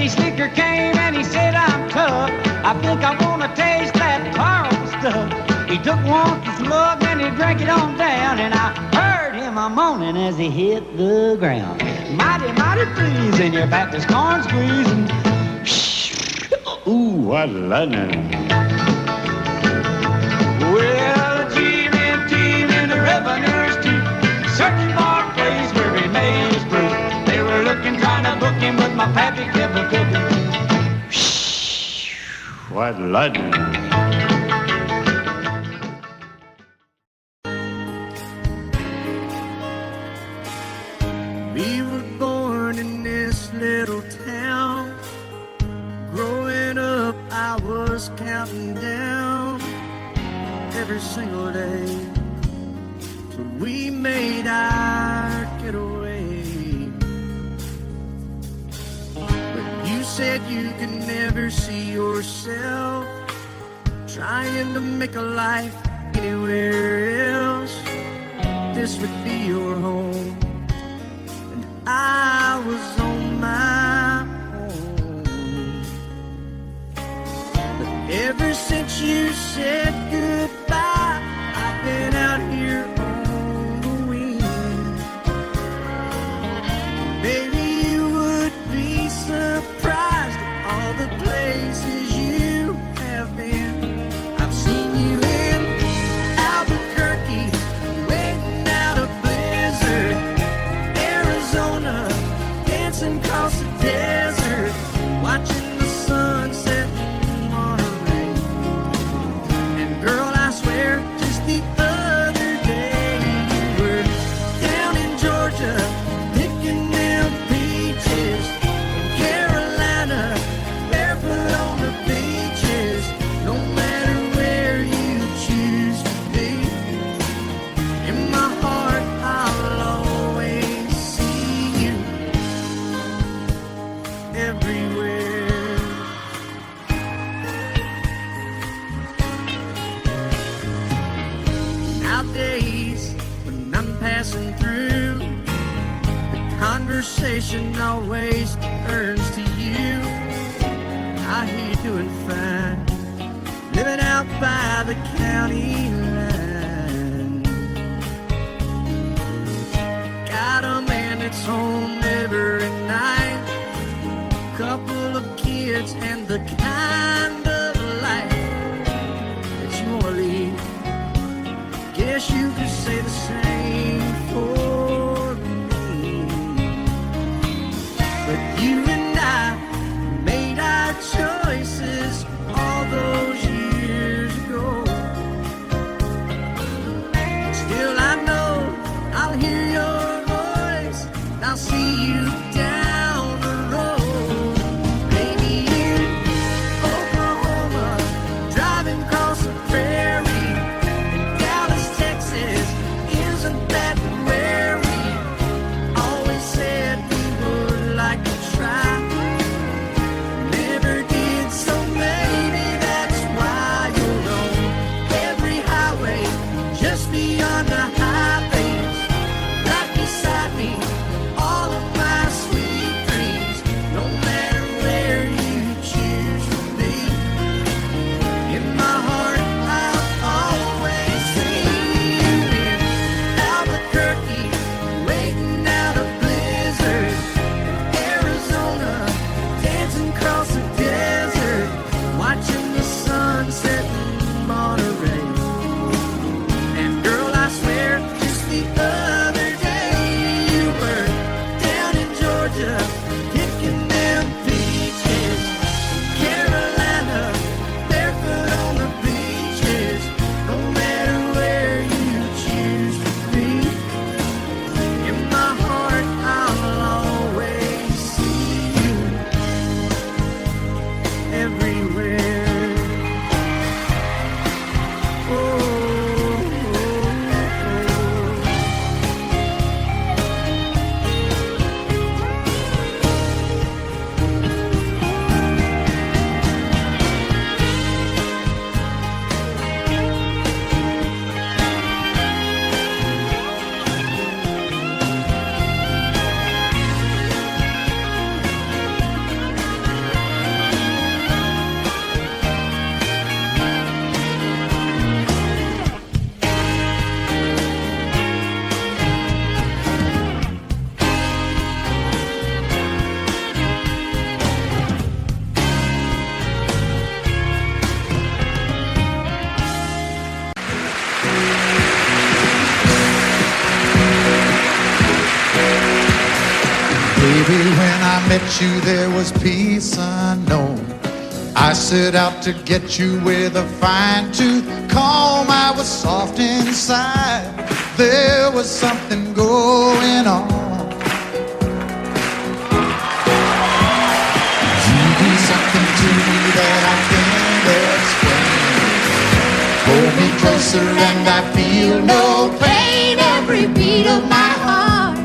Slicker came and he said, I'm tough. I think I want to taste that powerful stuff. He took one slug and he drank it on down, and I heard him a moaning as he hit the ground. Mighty, mighty pleasing, your Baptist corn squeezing. Ooh, white lightning. Well, a team in the revenues too, searching for a place where he made his brew. They were looking, trying to book him, but my pappy kept a cooking. White lightning. We were born in this little town. Growing up, I was counting down every single day till we made our getaway. But you said you could never see yourself trying to make a life anywhere else. This would be your home, and I was on my own. But ever since you said goodbye, I've been out here on the wing. Maybe you would be surprised at all the places you have been. I've seen you in Albuquerque, waiting out a blizzard, Arizona, dancing across the desert, watching the sunset in Monterey. And girl, I swear, just the other day you were down in Georgia, picking them peaches. In Carolina, barefoot on the beaches. No matter where you choose to be, in my heart I'll always see you. conversation always turns to you. I hear you doing fine, living out by the county line. Got a man that's home every night, couple of kids and the kind of life that you wanna lead. Guess you could say the same for me. But you and I made our choices all those years ago. Still I know I'll hear your voice, and I'll see you down the road. Maybe in Oklahoma, driving across the prairie, in Dallas, Texas, isn't that where we always said we would like to try? Never did, so maybe that's why you're on every highway, just beyond the highways, right beside me, all of my sweet dreams. No matter where you choose to be, in my heart I'll always see you. In Albuquerque, waiting out a blizzard, in Arizona, dancing across the desert, watching the sunset in Monterey. And girl, I swear, just the other day you were down in Georgia, picking them peaches. Carolina, barefoot on the beaches. No matter where you choose to be, in my heart I'll always see you everywhere. Oh. Baby, when I met you, there was peace unknown. I set out to get you with a fine-tooth comb. I was soft inside. There was something going on. You do something to me that I can't explain. Hold me closer and I feel no pain. Every beat of my heart,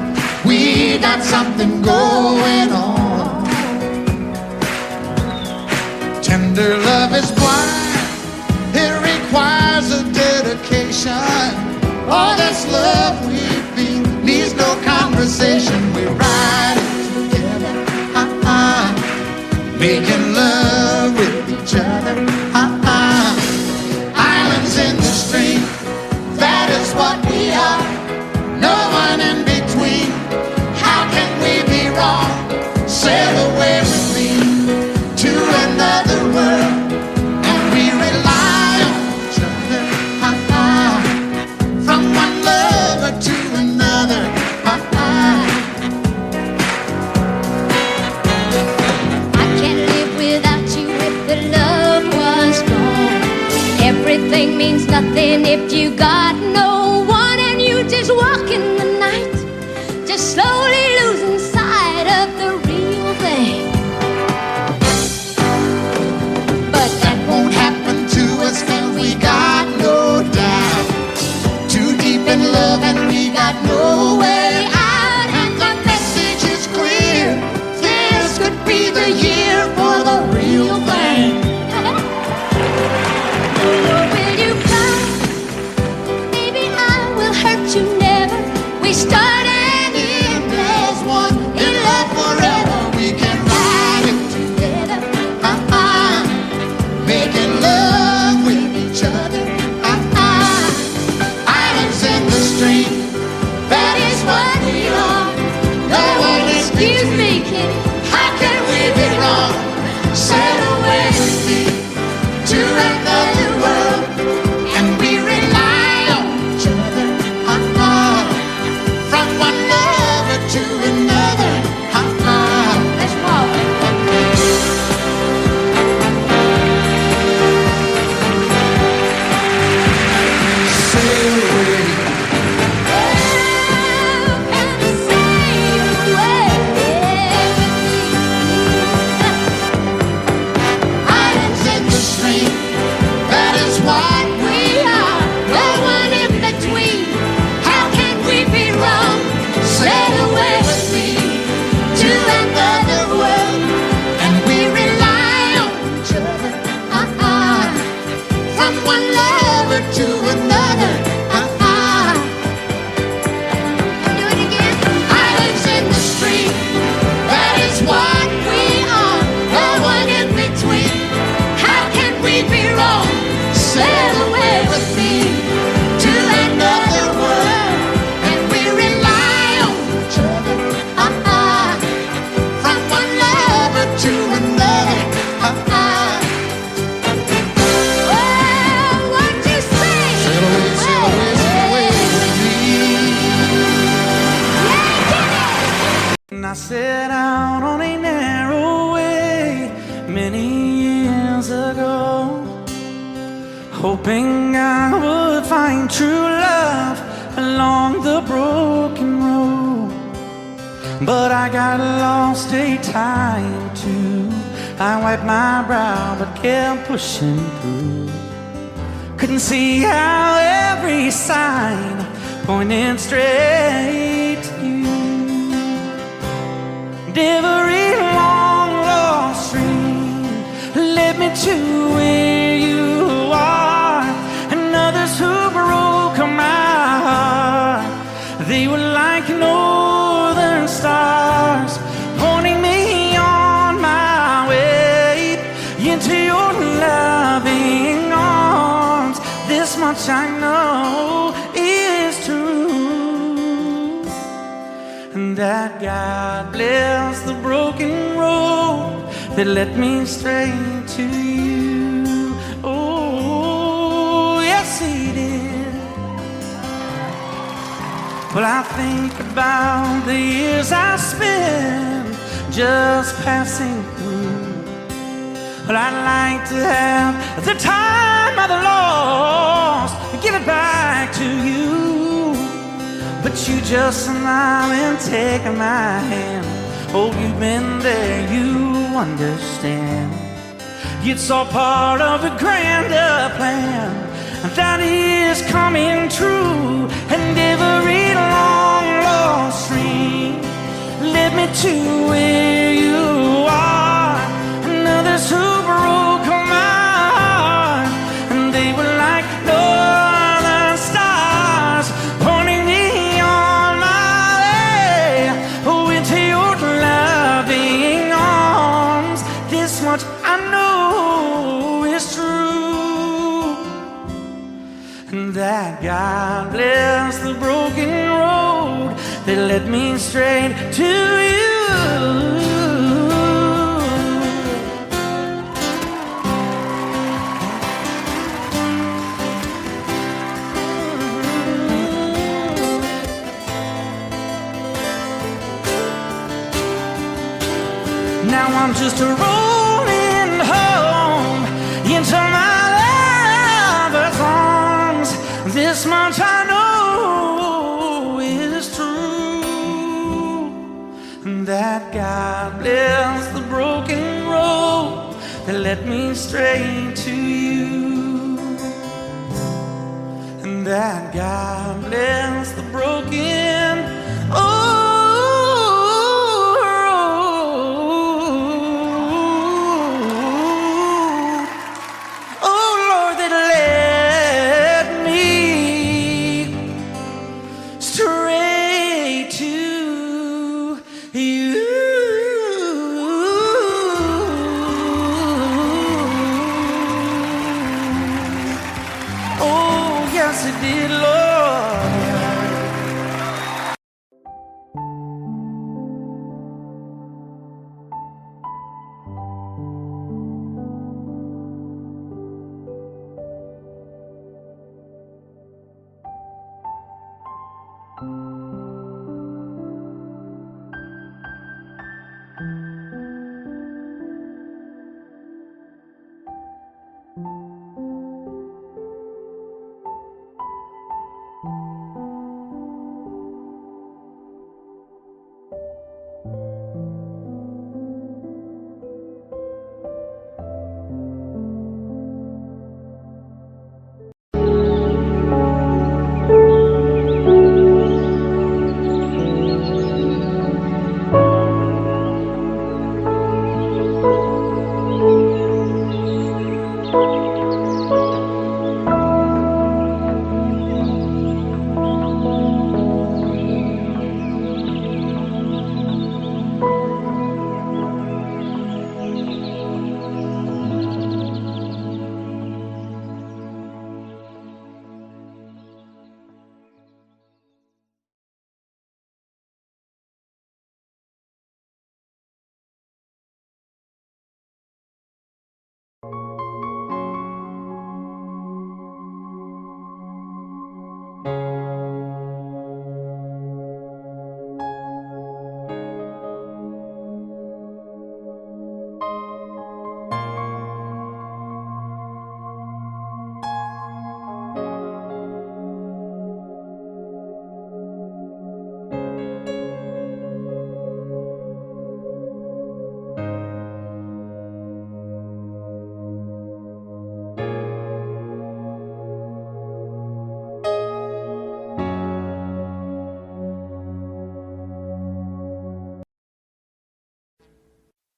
we got something going on. Tender love is blind. It requires a dedication. All this love we feel needs no conversation. We ride it together, making love with each other, Islands in the stream, that is what we are. No one in between. How can we be wrong? Sail away with me to another world, and we rely on each other, from one lover to another, I can't live without you if the love was gone. Everything means nothing if you got no one, and you just walk in the night, just slowly losing sight of the real thing. set out on a narrow way many years ago, hoping I would find true love along the broken road. But I got lost a time or two. I wiped my brow but kept pushing through. Couldn't see how every sign pointed straight to you. And every long lost stream led me to where you are. And others who broke my heart, they were like northern stars, pointing me on my way into your loving arms. This much I know is true, and that God bless the broken road that led me straight to you. Oh, yes, He did. Well, I think about the years I spent just passing through. Well, I'd like to have the time I've lost and give it back to you. But you just smile and take my hand. Oh, you've been there, you understand. It's all part of a grander plan that is coming true. And every long lost stream led me to where you are. And others who broke my heart, and they were like northern stars, pointing me on my way into your loving arms. This much I know is true, and that God bless the broken road that led me straight to you. Now I'm just rolling home into my lover's arms. This much I know is true, and that God bless the broken road that led me straight to you, and that God bless the broken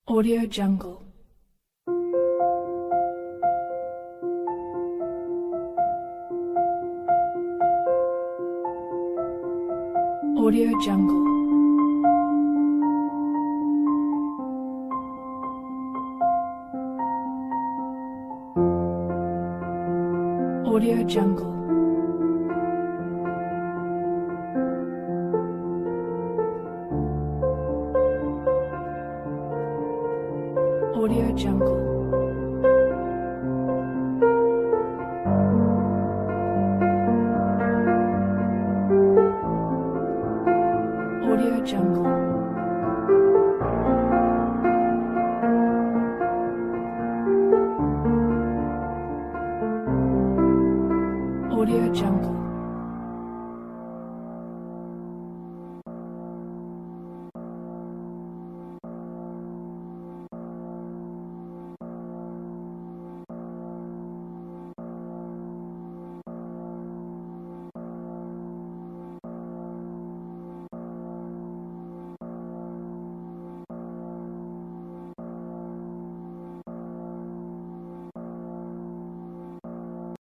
Audio Jungle. Audio Jungle. Audio Jungle. Audio Jungle. Audio Jungle. Audio Jungle.